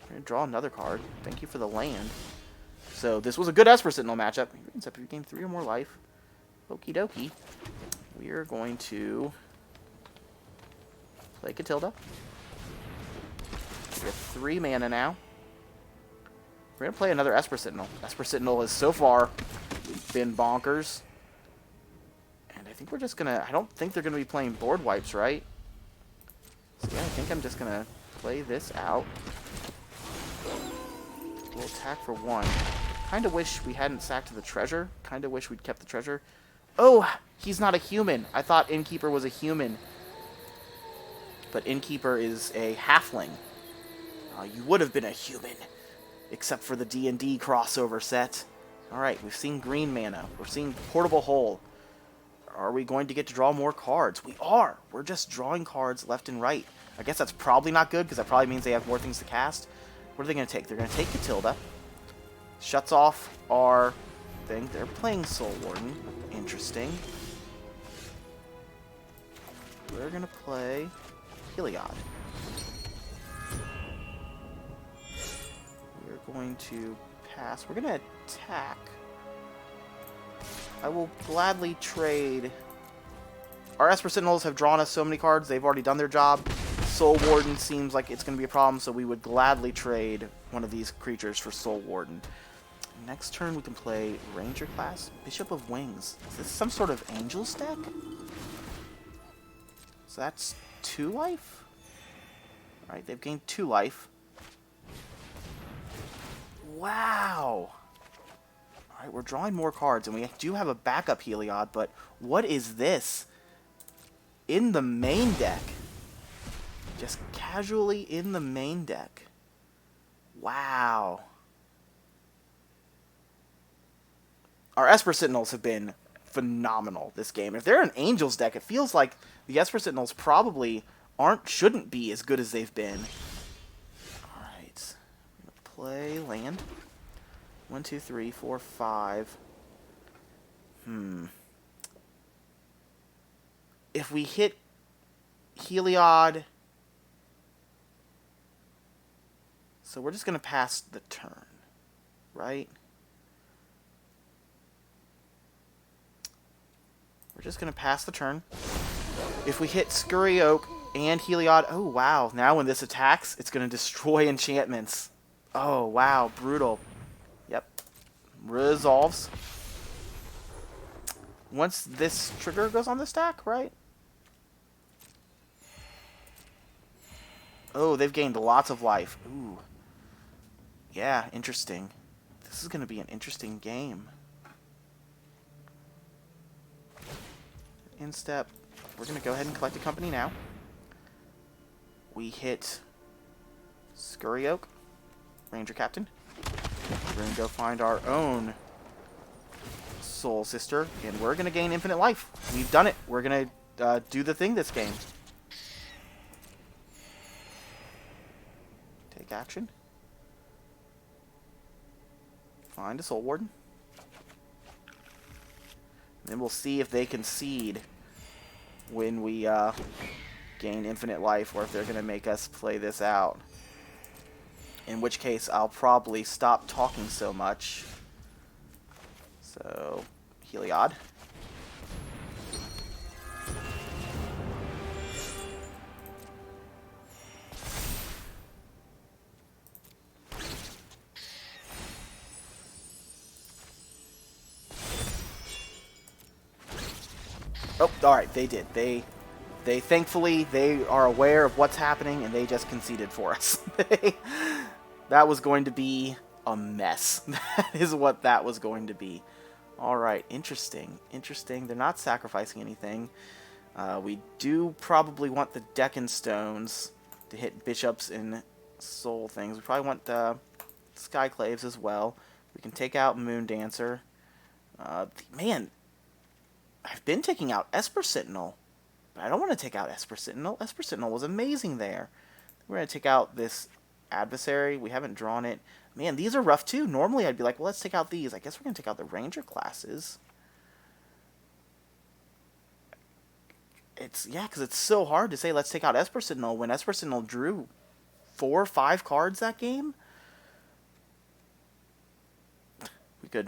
We're going to draw another card. Thank you for the land. So this was a good Esper Sentinel matchup. Except if you gain 3 or more life. Okie dokie. We are going to play Catilda. We have 3 mana now. We're going to play another Esper Sentinel. Esper Sentinel has so far been bonkers. And I think we're just going to... I don't think they're going to be playing board wipes, right? So yeah, I think I'm just going to play this out. We'll attack for 1. Kind of wish we hadn't sacked the treasure. Kind of wish we'd kept the treasure. Oh, he's not a human. I thought Innkeeper was a human. But Innkeeper is a halfling. You would have been a human. Except for the D&D crossover set. Alright, we've seen green mana. We're seeing Portable Hole. Are we going to get to draw more cards? We are! We're just drawing cards left and right. I guess that's probably not good, because that probably means they have more things to cast. What are they going to take? They're going to take Catilda. Shuts off our thing. They're playing Soul Warden. Interesting. We're going to play Heliod. We're going to pass. We're going to attack. I will gladly trade. Our Esper Sentinels have drawn us so many cards. They've already done their job. Soul Warden seems like it's going to be a problem, so we would gladly trade one of these creatures for Soul Warden. Next turn, we can play Ranger class, Bishop of Wings. Is this some sort of Angels deck? So that's 2 life? Alright, they've gained 2 life. Wow! Alright, we're drawing more cards, and we do have a backup Heliod, but what is this? In the main deck. Just casually in the main deck. Wow. Our Esper Sentinels have been phenomenal this game. If they're an Angels deck, it feels like the Esper Sentinels probably shouldn't be as good as they've been. Alright. Play land. 1, 2, 3, 4, 5. If we hit Heliod... So we're just going to pass the turn. right? We're just going to pass the turn. If we hit Scurry Oak and Heliod... Oh, wow. Now when this attacks, it's going to destroy enchantments. Oh, wow. Brutal. Yep. Resolves. Once this trigger goes on the stack, right? Oh, they've gained lots of life. Ooh. Yeah, interesting. This is going to be an interesting game. Instep. We're going to go ahead and collect a company now. We hit Scurry Oak, Ranger Captain. We're going to go find our own Soul Sister, and we're going to gain infinite life. We've done it. We're going to do the thing this game. Take action. Find a Soul Warden. Then we'll see if they concede when we gain infinite life, or if they're going to make us play this out. In which case, I'll probably stop talking so much. So, Heliod. Oh, alright, they did. They thankfully, they are aware of what's happening, and they just conceded for us. That was going to be a mess. That is what that was going to be. Alright, interesting. Interesting. They're not sacrificing anything. We do probably want the Deccan Stones to hit bishops and soul things. We probably want Skyclaves as well. We can take out Moon Dancer. Man, I've been taking out Esper Sentinel. But I don't want to take out Esper Sentinel. Esper Sentinel was amazing there. We're going to take out this adversary. We haven't drawn it. Man, these are rough too. Normally I'd be like, well, let's take out these. I guess we're going to take out the Ranger classes. Yeah, because it's so hard to say let's take out Esper Sentinel when Esper Sentinel drew 4 or 5 cards that game.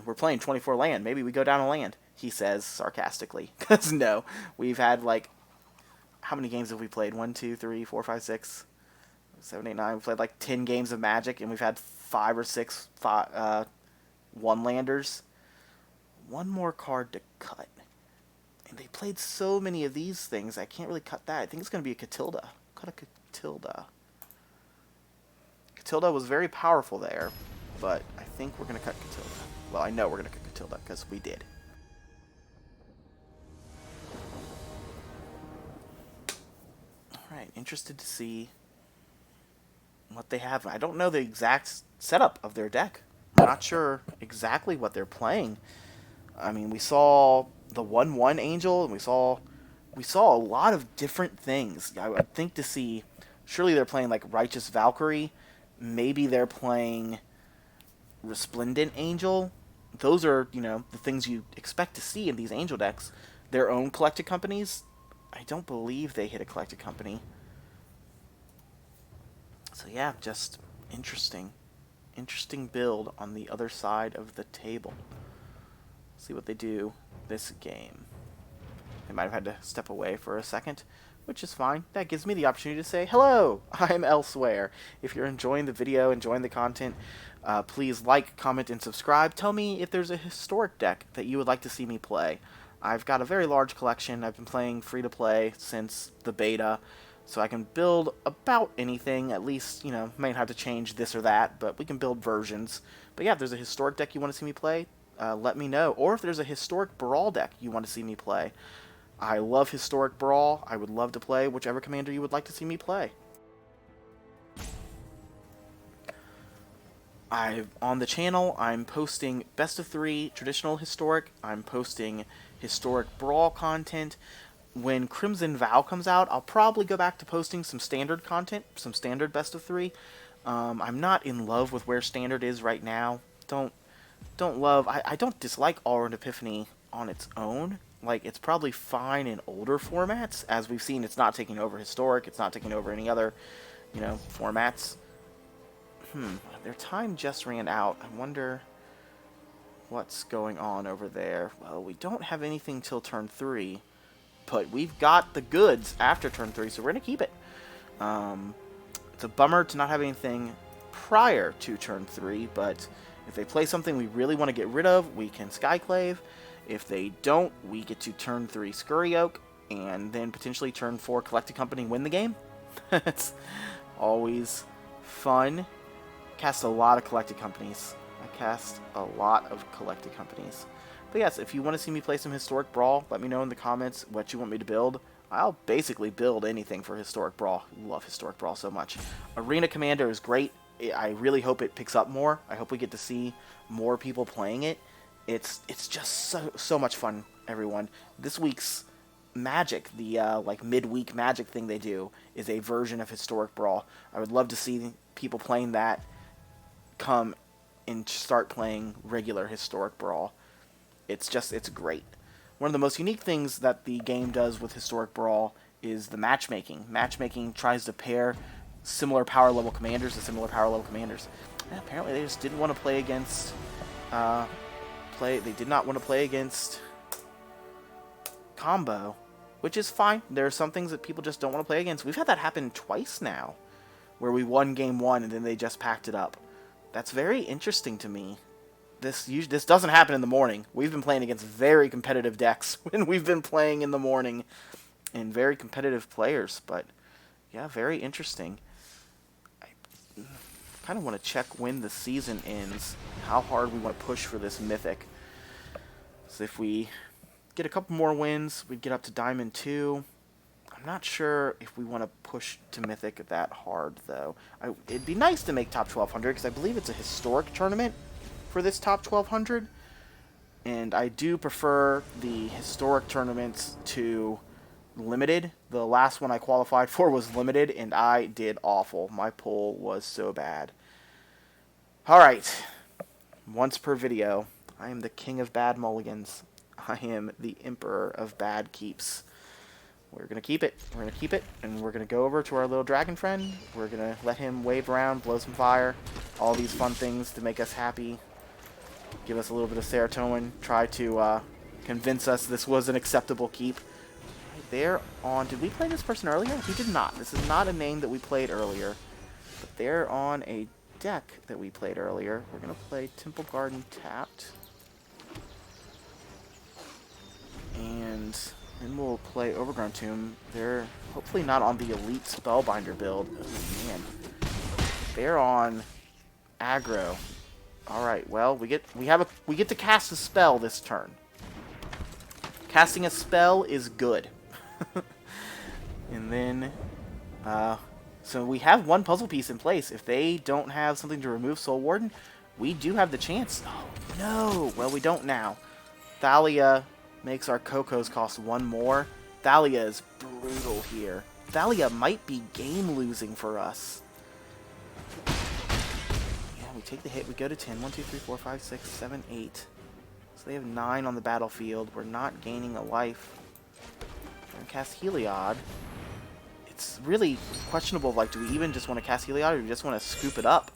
We're playing 24 land. Maybe we go down a land, he says sarcastically. Because no, we've had like, how many games have we played? 1, 2, 3, 4, 5, 6, 7, 8, 9. We've played like 10 games of Magic, and we've had 5 or 6 one-landers. One more card to cut. And they played so many of these things, I can't really cut that. I think it's going to be a Catilda. Cut a Catilda. Catilda was very powerful there, but I think we're going to cut Catilda. Well, I know we're going to cut Catilda, because we did. Alright, interested to see what they have. I don't know the exact setup of their deck. I'm not sure exactly what they're playing. I mean, we saw the 1/1 Angel, and we saw a lot of different things. I would think to see, surely they're playing like Righteous Valkyrie. Maybe they're playing Resplendent Angel. Those are, the things you expect to see in these Angel decks. Their own collected companies, I don't believe they hit a collected company. So yeah, just interesting. Interesting build on the other side of the table. See what they do this game. They might have had to step away for a second, which is fine. That gives me the opportunity to say, hello, I'm elsewhere. If you're enjoying the video, enjoying the content, please like, comment, and subscribe. Tell me if there's a historic deck that you would like to see me play. I've got a very large collection. I've been playing free-to-play since the beta, so I can build about anything. At least, might have to change this or that, but we can build versions. But yeah, if there's a historic deck you want to see me play, let me know. Or if there's a historic Brawl deck you want to see me play. I love historic Brawl. I would love to play whichever commander you would like to see me play. On the channel, I'm posting best of 3 traditional historic. I'm posting historic Brawl content. When Crimson Vow comes out, I'll probably go back to posting some standard content, some standard best of 3. I'm not in love with where standard is right now. I don't dislike All-Around Epiphany on its own. Like, it's probably fine in older formats. As we've seen, it's not taking over historic. It's not taking over any other, formats. Their time just ran out. I wonder What's going on over there? Well, we don't have anything till turn 3, but we've got the goods after turn 3, so we're going to keep it. It's a bummer to not have anything prior to turn 3, but if they play something we really want to get rid of, we can Skyclave. If they don't, we get to turn 3 Scurry Oak, and then potentially turn 4 Collected Company, win the game. It's always fun. Cast a lot of Collected Companies. I cast a lot of Collected Companies. But yes, if you want to see me play some Historic Brawl, let me know in the comments what you want me to build. I'll basically build anything for Historic Brawl. Love Historic Brawl so much. Arena Commander is great. I really hope it picks up more. I hope we get to see more people playing it. It's just so much fun, everyone. This week's Magic, the like midweek Magic thing they do, is a version of Historic Brawl. I would love to see people playing that come and start playing regular Historic Brawl. It's great. One of the most unique things that the game does with Historic Brawl is the matchmaking. Matchmaking tries to pair similar power level commanders to similar power level commanders. And apparently they just didn't want to play against they did not want to play against Combo, which is fine. There are some things that people just don't want to play against. We've had that happen twice now, where we won game 1 and then they just packed it up. That's very interesting to me. This doesn't happen in the morning. We've been playing against very competitive decks when we've been playing in the morning, and very competitive players. But yeah, very interesting. I kind of want to check when the season ends, how hard we want to push for this Mythic. So if we get a couple more wins, we'd get up to Diamond 2. I'm not sure if we want to push to Mythic that hard, though. It'd be nice to make top 1200, because I believe it's a historic tournament for this top 1200. And I do prefer the historic tournaments to limited. The last one I qualified for was limited, and I did awful. My pull was so bad. Alright. Once per video, I am the king of bad mulligans. I am the emperor of bad keeps. We're going to keep it. We're going to keep it, and we're going to go over to our little dragon friend. We're going to let him wave around, blow some fire, all these fun things to make us happy, give us a little bit of serotonin, try to convince us this was an acceptable keep. Right there on... Did we play this person earlier? We did not. This is not a name that we played earlier, but they're on a deck that we played earlier. We're going to play Temple Garden tapped. And then we'll play Overgrown Tomb. They're hopefully not on the Elite Spellbinder build. Oh, man. They're on aggro. Alright, well, we get to cast a spell this turn. Casting a spell is good. And then, so we have one puzzle piece in place. If they don't have something to remove Soul Warden, we do have the chance. Oh, no! Well, we don't now. Thalia makes our Cocos cost 1 more. Thalia is brutal here. Thalia might be game-losing for us. Yeah, we take the hit. We go to 10. 1, 2, 3, 4, 5, 6, 7, 8. So they have 9 on the battlefield. We're not gaining a life. We're going to cast Heliod. It's really questionable, like, do we even just want to cast Heliod, or do we just want to scoop it up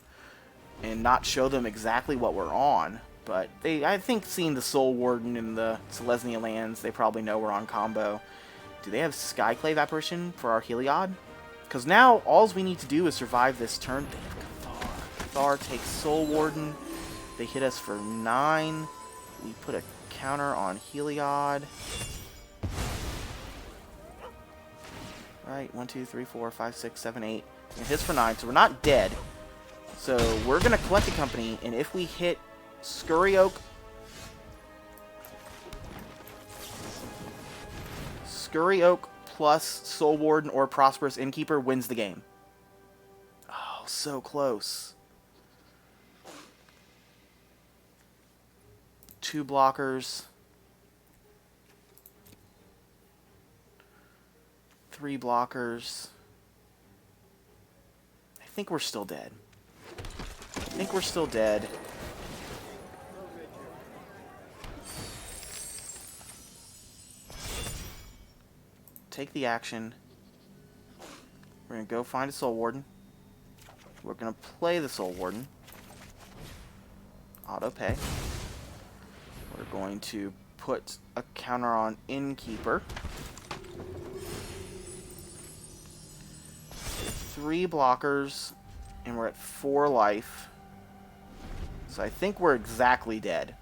and not show them exactly what we're on? But I think seeing the Soul Warden in the Selesnya lands, they probably know we're on combo. Do they have Skyclave Apparition for our Heliod? Because now, all we need to do is survive this turn. They have Cathar. Cathar takes Soul Warden. They hit us for 9. We put a counter on Heliod. Right, 1, 2, 3, 4, 5, 6, 7, 8. It hits for 9, so we're not dead. So we're going to collect the company, and if we hit Scurry Oak plus Soul Warden or Prosperous Innkeeper wins the game. Oh, so close. 2 blockers. 3 blockers. I think we're still dead. Take the action. We're going to go find a Soul Warden. We're going to play the Soul Warden. Auto pay. We're going to put a counter on Innkeeper. 3 blockers, and we're at 4 life. So I think we're exactly dead.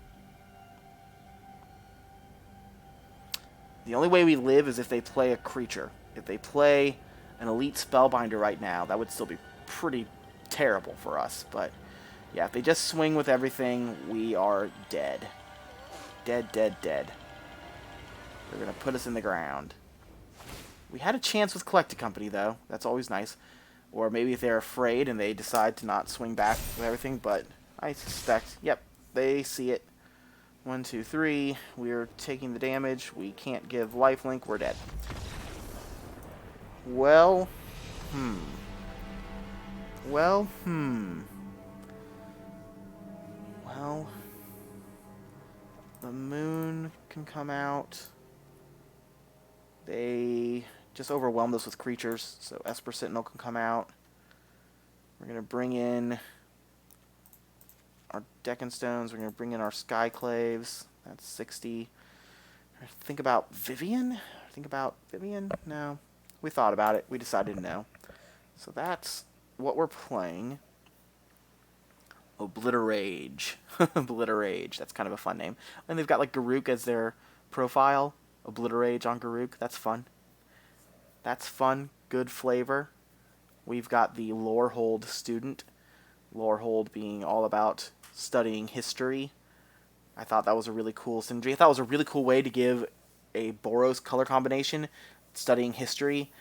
The only way we live is if they play a creature. If they play an elite spellbinder right now, that would still be pretty terrible for us. But yeah, if they just swing with everything, we are dead. Dead, dead, dead. They're going to put us in the ground. We had a chance with Collected Company, though. That's always nice. Or maybe if they're afraid and they decide to not swing back with everything. But I suspect, yep, they see it. 1, 2, 3. We're taking the damage. We can't give lifelink. We're dead. Well, Well, Well, the moon can come out. They just overwhelmed us with creatures, so Esper Sentinel can come out. We're going to bring in our Deccan Stones. We're going to bring in our Skyclaves. That's 60. Think about Vivian? No. We thought about it. We decided no. So that's what we're playing. Obliterage. Obliterage. That's kind of a fun name. And they've got like Garruk as their profile. Obliterage on Garruk. That's fun. That's fun. Good flavor. We've got the Lorehold student. Lorehold being all about studying history. I thought that was a really cool synergy. I thought it was a really cool way to give a Boros color combination, studying history,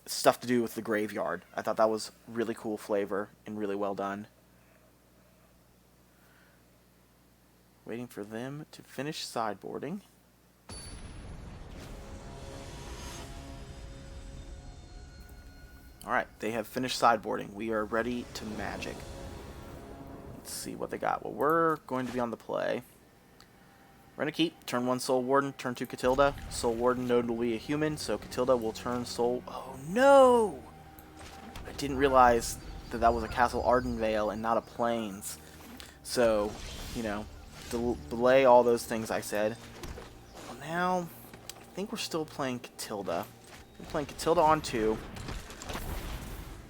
stuff to do with the graveyard. I thought that was really cool flavor and really well done. Waiting for them to finish sideboarding. Alright, they have finished sideboarding. We are ready to magic. Let's see what they got. Well, we're going to be on the play. We're going to keep turn 1 Soul Warden, turn 2 Catilda. Soul Warden notably a human, so Catilda will turn Soul... Oh, no! I didn't realize that that was a Castle Ardenvale and not a Plains. So, you know, delay all those things I said. Well, now, I think we're still playing Catilda. We're playing Catilda on 2.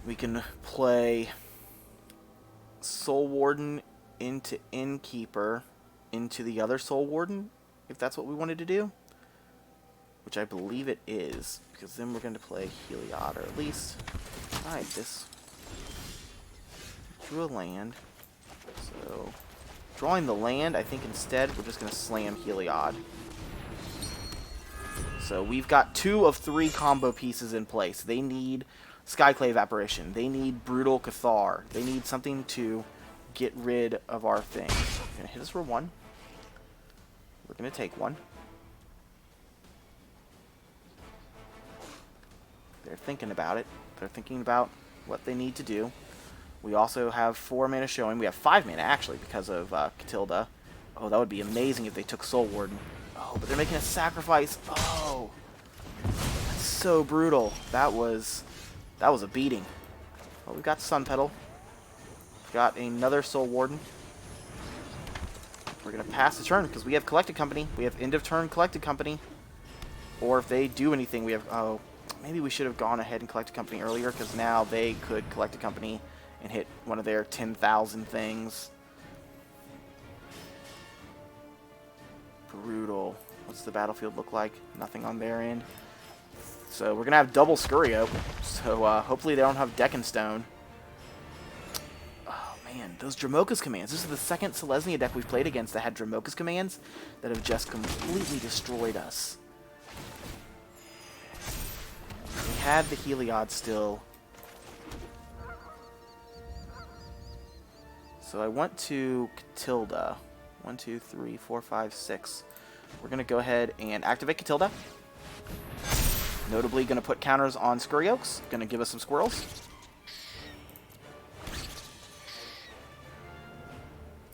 We can play Soul Warden into Innkeeper into the other Soul Warden, if that's what we wanted to do. Which I believe it is, because then we're going to play Heliod, or at least... Alright, this... Drew a land. So, drawing the land, I think instead we're just going to slam Heliod. So we've got 2 of 3 combo pieces in place. They need Skyclave Apparition. They need Brutal Cathar. They need something to get rid of our thing. They're going to hit us for 1. We're going to take 1. They're thinking about it. They're thinking about what they need to do. We also have 4 mana showing. We have 5 mana, actually, because of Catilda. Oh, that would be amazing if they took Soul Warden. Oh, but they're making a sacrifice. Oh, that's so brutal. That was a beating. Well, we've got Sun Petal. We've got another Soul Warden. We're going to pass the turn because we have Collected Company. We have end of turn Collected Company. Or if they do anything, we have... Oh, maybe we should have gone ahead and Collected Company earlier because now they could Collected Company and hit one of their 10,000 things. Brutal. What's the battlefield look like? Nothing on their end. So we're going to have double Scurio. So hopefully they don't have Deccan Stone. Oh man, those Dramoka's commands. This is the second Selesnya deck we've played against that had Dramoka's commands that have just completely destroyed us. We had the Heliod still. So I went to Catilda. 1, 2, 3, 4, 5, 6. We're going to go ahead and activate Catilda. Notably going to put counters on Skurrioks. Going to give us some squirrels.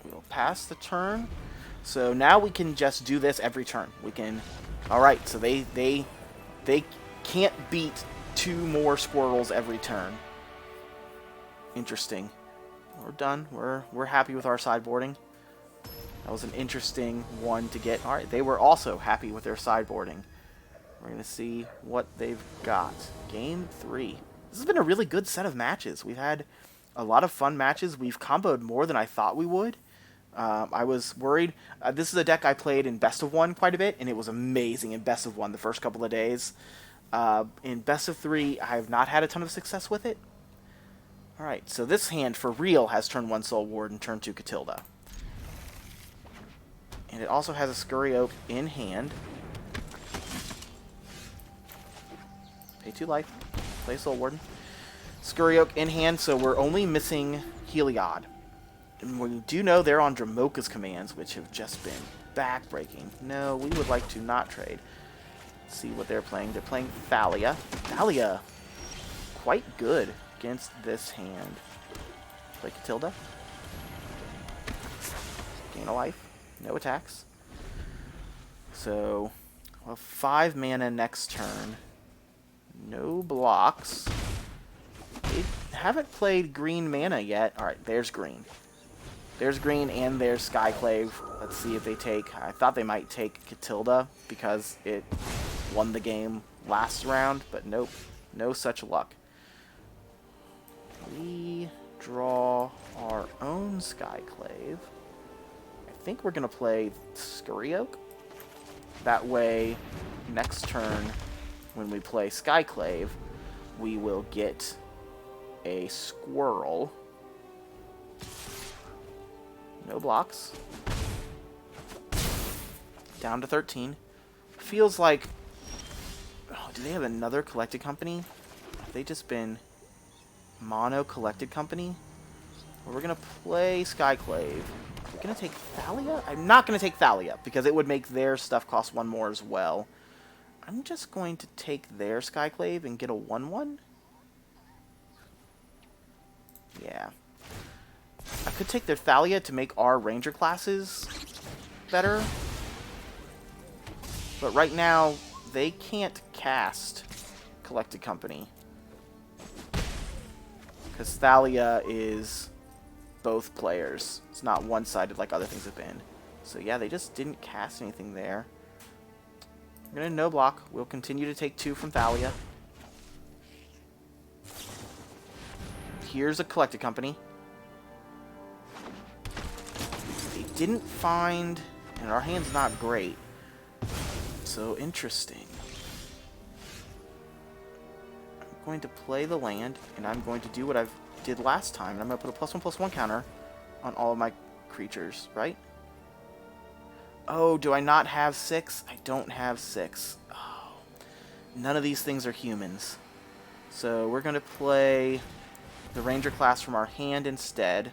We'll pass the turn. So now we can just do this every turn. We can... Alright, so they can't beat 2 more squirrels every turn. Interesting. We're done. We're happy with our sideboarding. That was an interesting one to get. Alright, they were also happy with their sideboarding. We're going to see what they've got. Game 3. This has been a really good set of matches. We've had a lot of fun matches. We've comboed more than I thought we would. I was worried. This is a deck I played in Best of 1 quite a bit, and it was amazing in Best of 1 the first couple of days. In Best of 3, I have not had a ton of success with it. Alright, so this hand for real has turn 1 Soul Ward and turn 2 Catilda. And it also has a Scurry Oak in hand. Pay 2 life. Play Soul Warden. Scurry Oak in hand, so we're only missing Heliod. And we do know they're on Dramoka's commands, which have just been backbreaking. No, we would like to not trade. Let's see what they're playing. They're playing Thalia. Thalia, quite good against this hand. Play Catilda. Gain a life. No attacks. So, we'll have 5 mana next turn. No blocks. They haven't played green mana yet. Alright, there's green. There's green and there's Skyclave. Let's see if they take... I thought they might take Catilda because it won the game last round, but nope. No such luck. We draw our own Skyclave. I think we're going to play Scurry Oak. That way, next turn, when we play Skyclave, we will get a squirrel. No blocks. Down to 13. Feels like... Oh, do they have another Collected Company? Have they just been mono Collected Company? Well, we're going to play Skyclave. We're going to take Thalia? I'm not going to take Thalia, because it would make their stuff cost 1 more as well. I'm just going to take their Skyclave and get a 1/1. Yeah. I could take their Thalia to make our Ranger classes better. But right now, they can't cast Collected Company. Because Thalia is both players. It's not one-sided like other things have been. So yeah, they just didn't cast anything there. We're going to no block. We'll continue to take 2 from Thalia. Here's a Collected Company. They didn't find... And our hand's not great. So interesting. I'm going to play the land, and I'm going to do what I did last time. And I'm going to put a +1/+1 counter on all of my creatures, right? Oh, do I not have 6? I don't have 6. Oh, none of these things are humans. So we're going to play the Ranger class from our hand instead.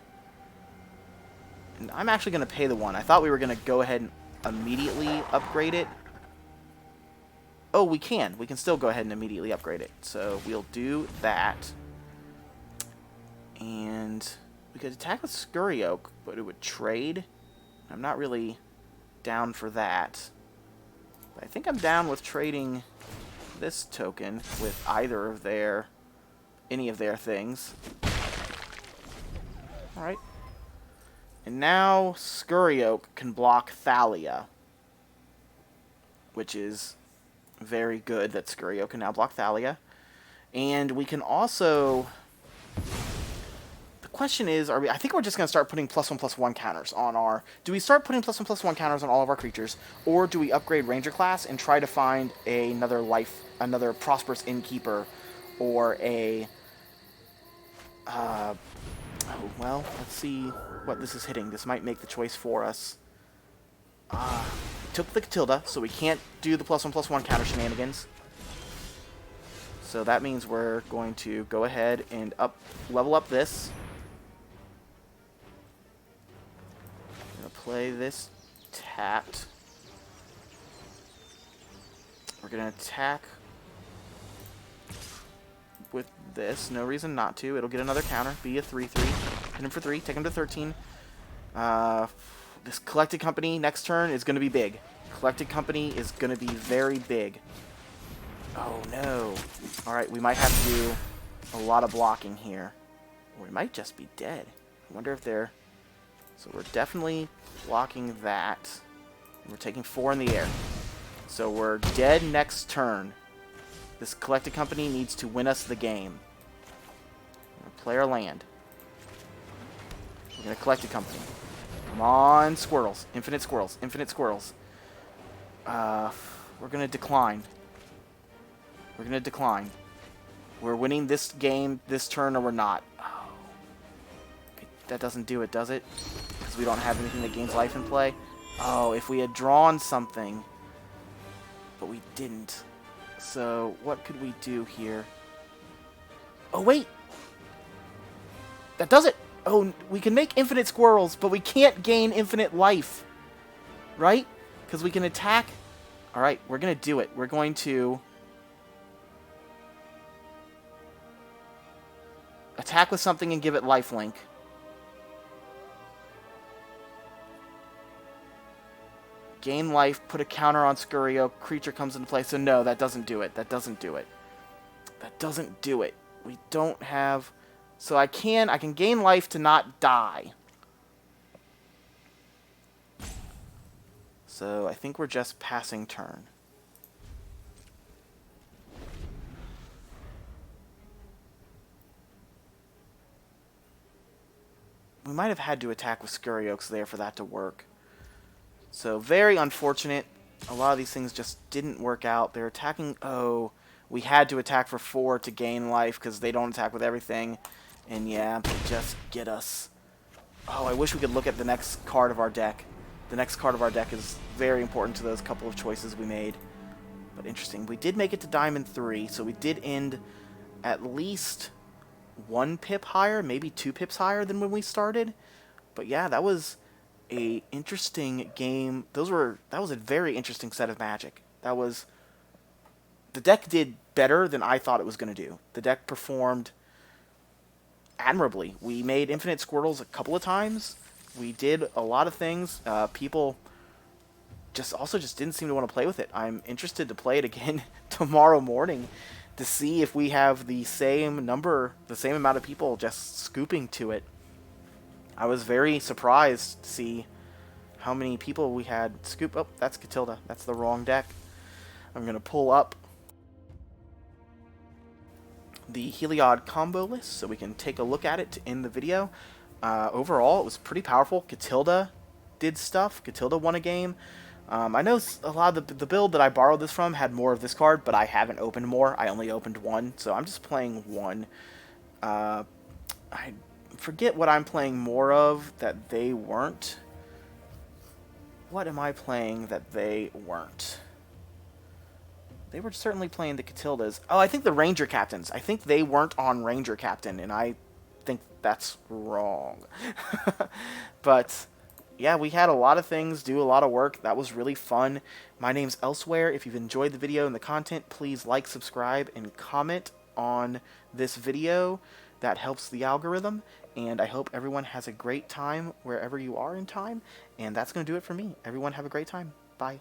And I'm actually going to pay the 1. I thought we were going to go ahead and immediately upgrade it. Oh, we can. We can still go ahead and immediately upgrade it. So we'll do that. And we could attack with Scurry Oak, but it would trade. I'm not really down for that. But I think I'm down with trading this token with either of their... any of their things. Alright. And now Scurry Oak can block Thalia. Which is very good that Scurry Oak can now block Thalia. And we can also... The question is, I think we're just going to start putting +1/+1 counters on our... Do we start putting +1/+1 counters on all of our creatures? Or do we upgrade Ranger class and try to find another Prosperous Innkeeper, or a... oh, well, let's see what this is hitting. This might make the choice for us. Took the Catilda, so we can't do the +1/+1 counter shenanigans. So that means we're going to go ahead and level up this. I'm going to play this tapped. We're going to attack with this. No reason not to. It'll get another counter. Be a 3/3. Hit him for 3. Take him to 13. This Collected Company next turn is going to be big. Collected Company is going to be very big. Oh, no. Alright, we might have to do a lot of blocking here. Or we might just be dead. I wonder if their So we're definitely blocking that. We're taking 4 in the air. So we're dead next turn. This collected company needs to win us the game. Play our land. We're going to collect a company. Come on, squirrels. Infinite squirrels. Infinite squirrels. We're going to decline. We're going to decline. We're winning this game this turn or we're not. Oh. That doesn't do it, does it? Because we don't have anything that gains life in play. Oh, if we had drawn something. But we didn't. So, what could we do here? Oh, wait! That does it! Oh, we can make infinite squirrels, but we can't gain infinite life. Right? Because we can attack. Alright, we're going to do it. We're going to attack with something and give it lifelink. Gain life, put a counter on Scurio, creature comes into play. So no, that doesn't do it. That doesn't do it. That doesn't do it. We don't have... So I can gain life to not die. So I think we're just passing turn. We might have had to attack with Scurriox there for that to work. So very unfortunate. A lot of these things just didn't work out. They're attacking... Oh, we had to attack for 4 to gain life because they don't attack with everything. And yeah, they just get us. Oh, I wish we could look at the next card of our deck. The next card of our deck is very important to those couple of choices we made. But interesting. We did make it to Diamond 3, so we did end at least 1 pip higher, maybe 2 pips higher than when we started. But yeah, that was a interesting game. That was a very interesting set of Magic. The deck did better than I thought it was going to do. The deck performed admirably. We made infinite squirrels a couple of times. We did a lot of things. People just didn't seem to want to play with it. I'm interested to play it again tomorrow morning to see if we have the same amount of people just scooping to it. I was very surprised to see how many people we had scoop. Oh, that's Catilda. That's the wrong deck. I'm going to pull up the Heliod combo list so we can take a look at it to end the video. Overall, it was pretty powerful. Catilda did stuff. Catilda won a game. I know a lot of the build that I borrowed this from had more of this card, but I haven't opened more. I only opened 1, so I'm just playing 1. I forget what I'm playing more of that they weren't. What am I playing that they weren't? They were certainly playing the Catildas. Oh, I think the Ranger Captains. I think they weren't on Ranger Captain, and I think that's wrong. But yeah, we had a lot of things, do a lot of work. That was really fun. My name's Elsewhere. If you've enjoyed the video and the content, please like, subscribe, and comment on this video. That helps the algorithm, and I hope everyone has a great time wherever you are in time. And that's going to do it for me. Everyone have a great time. Bye.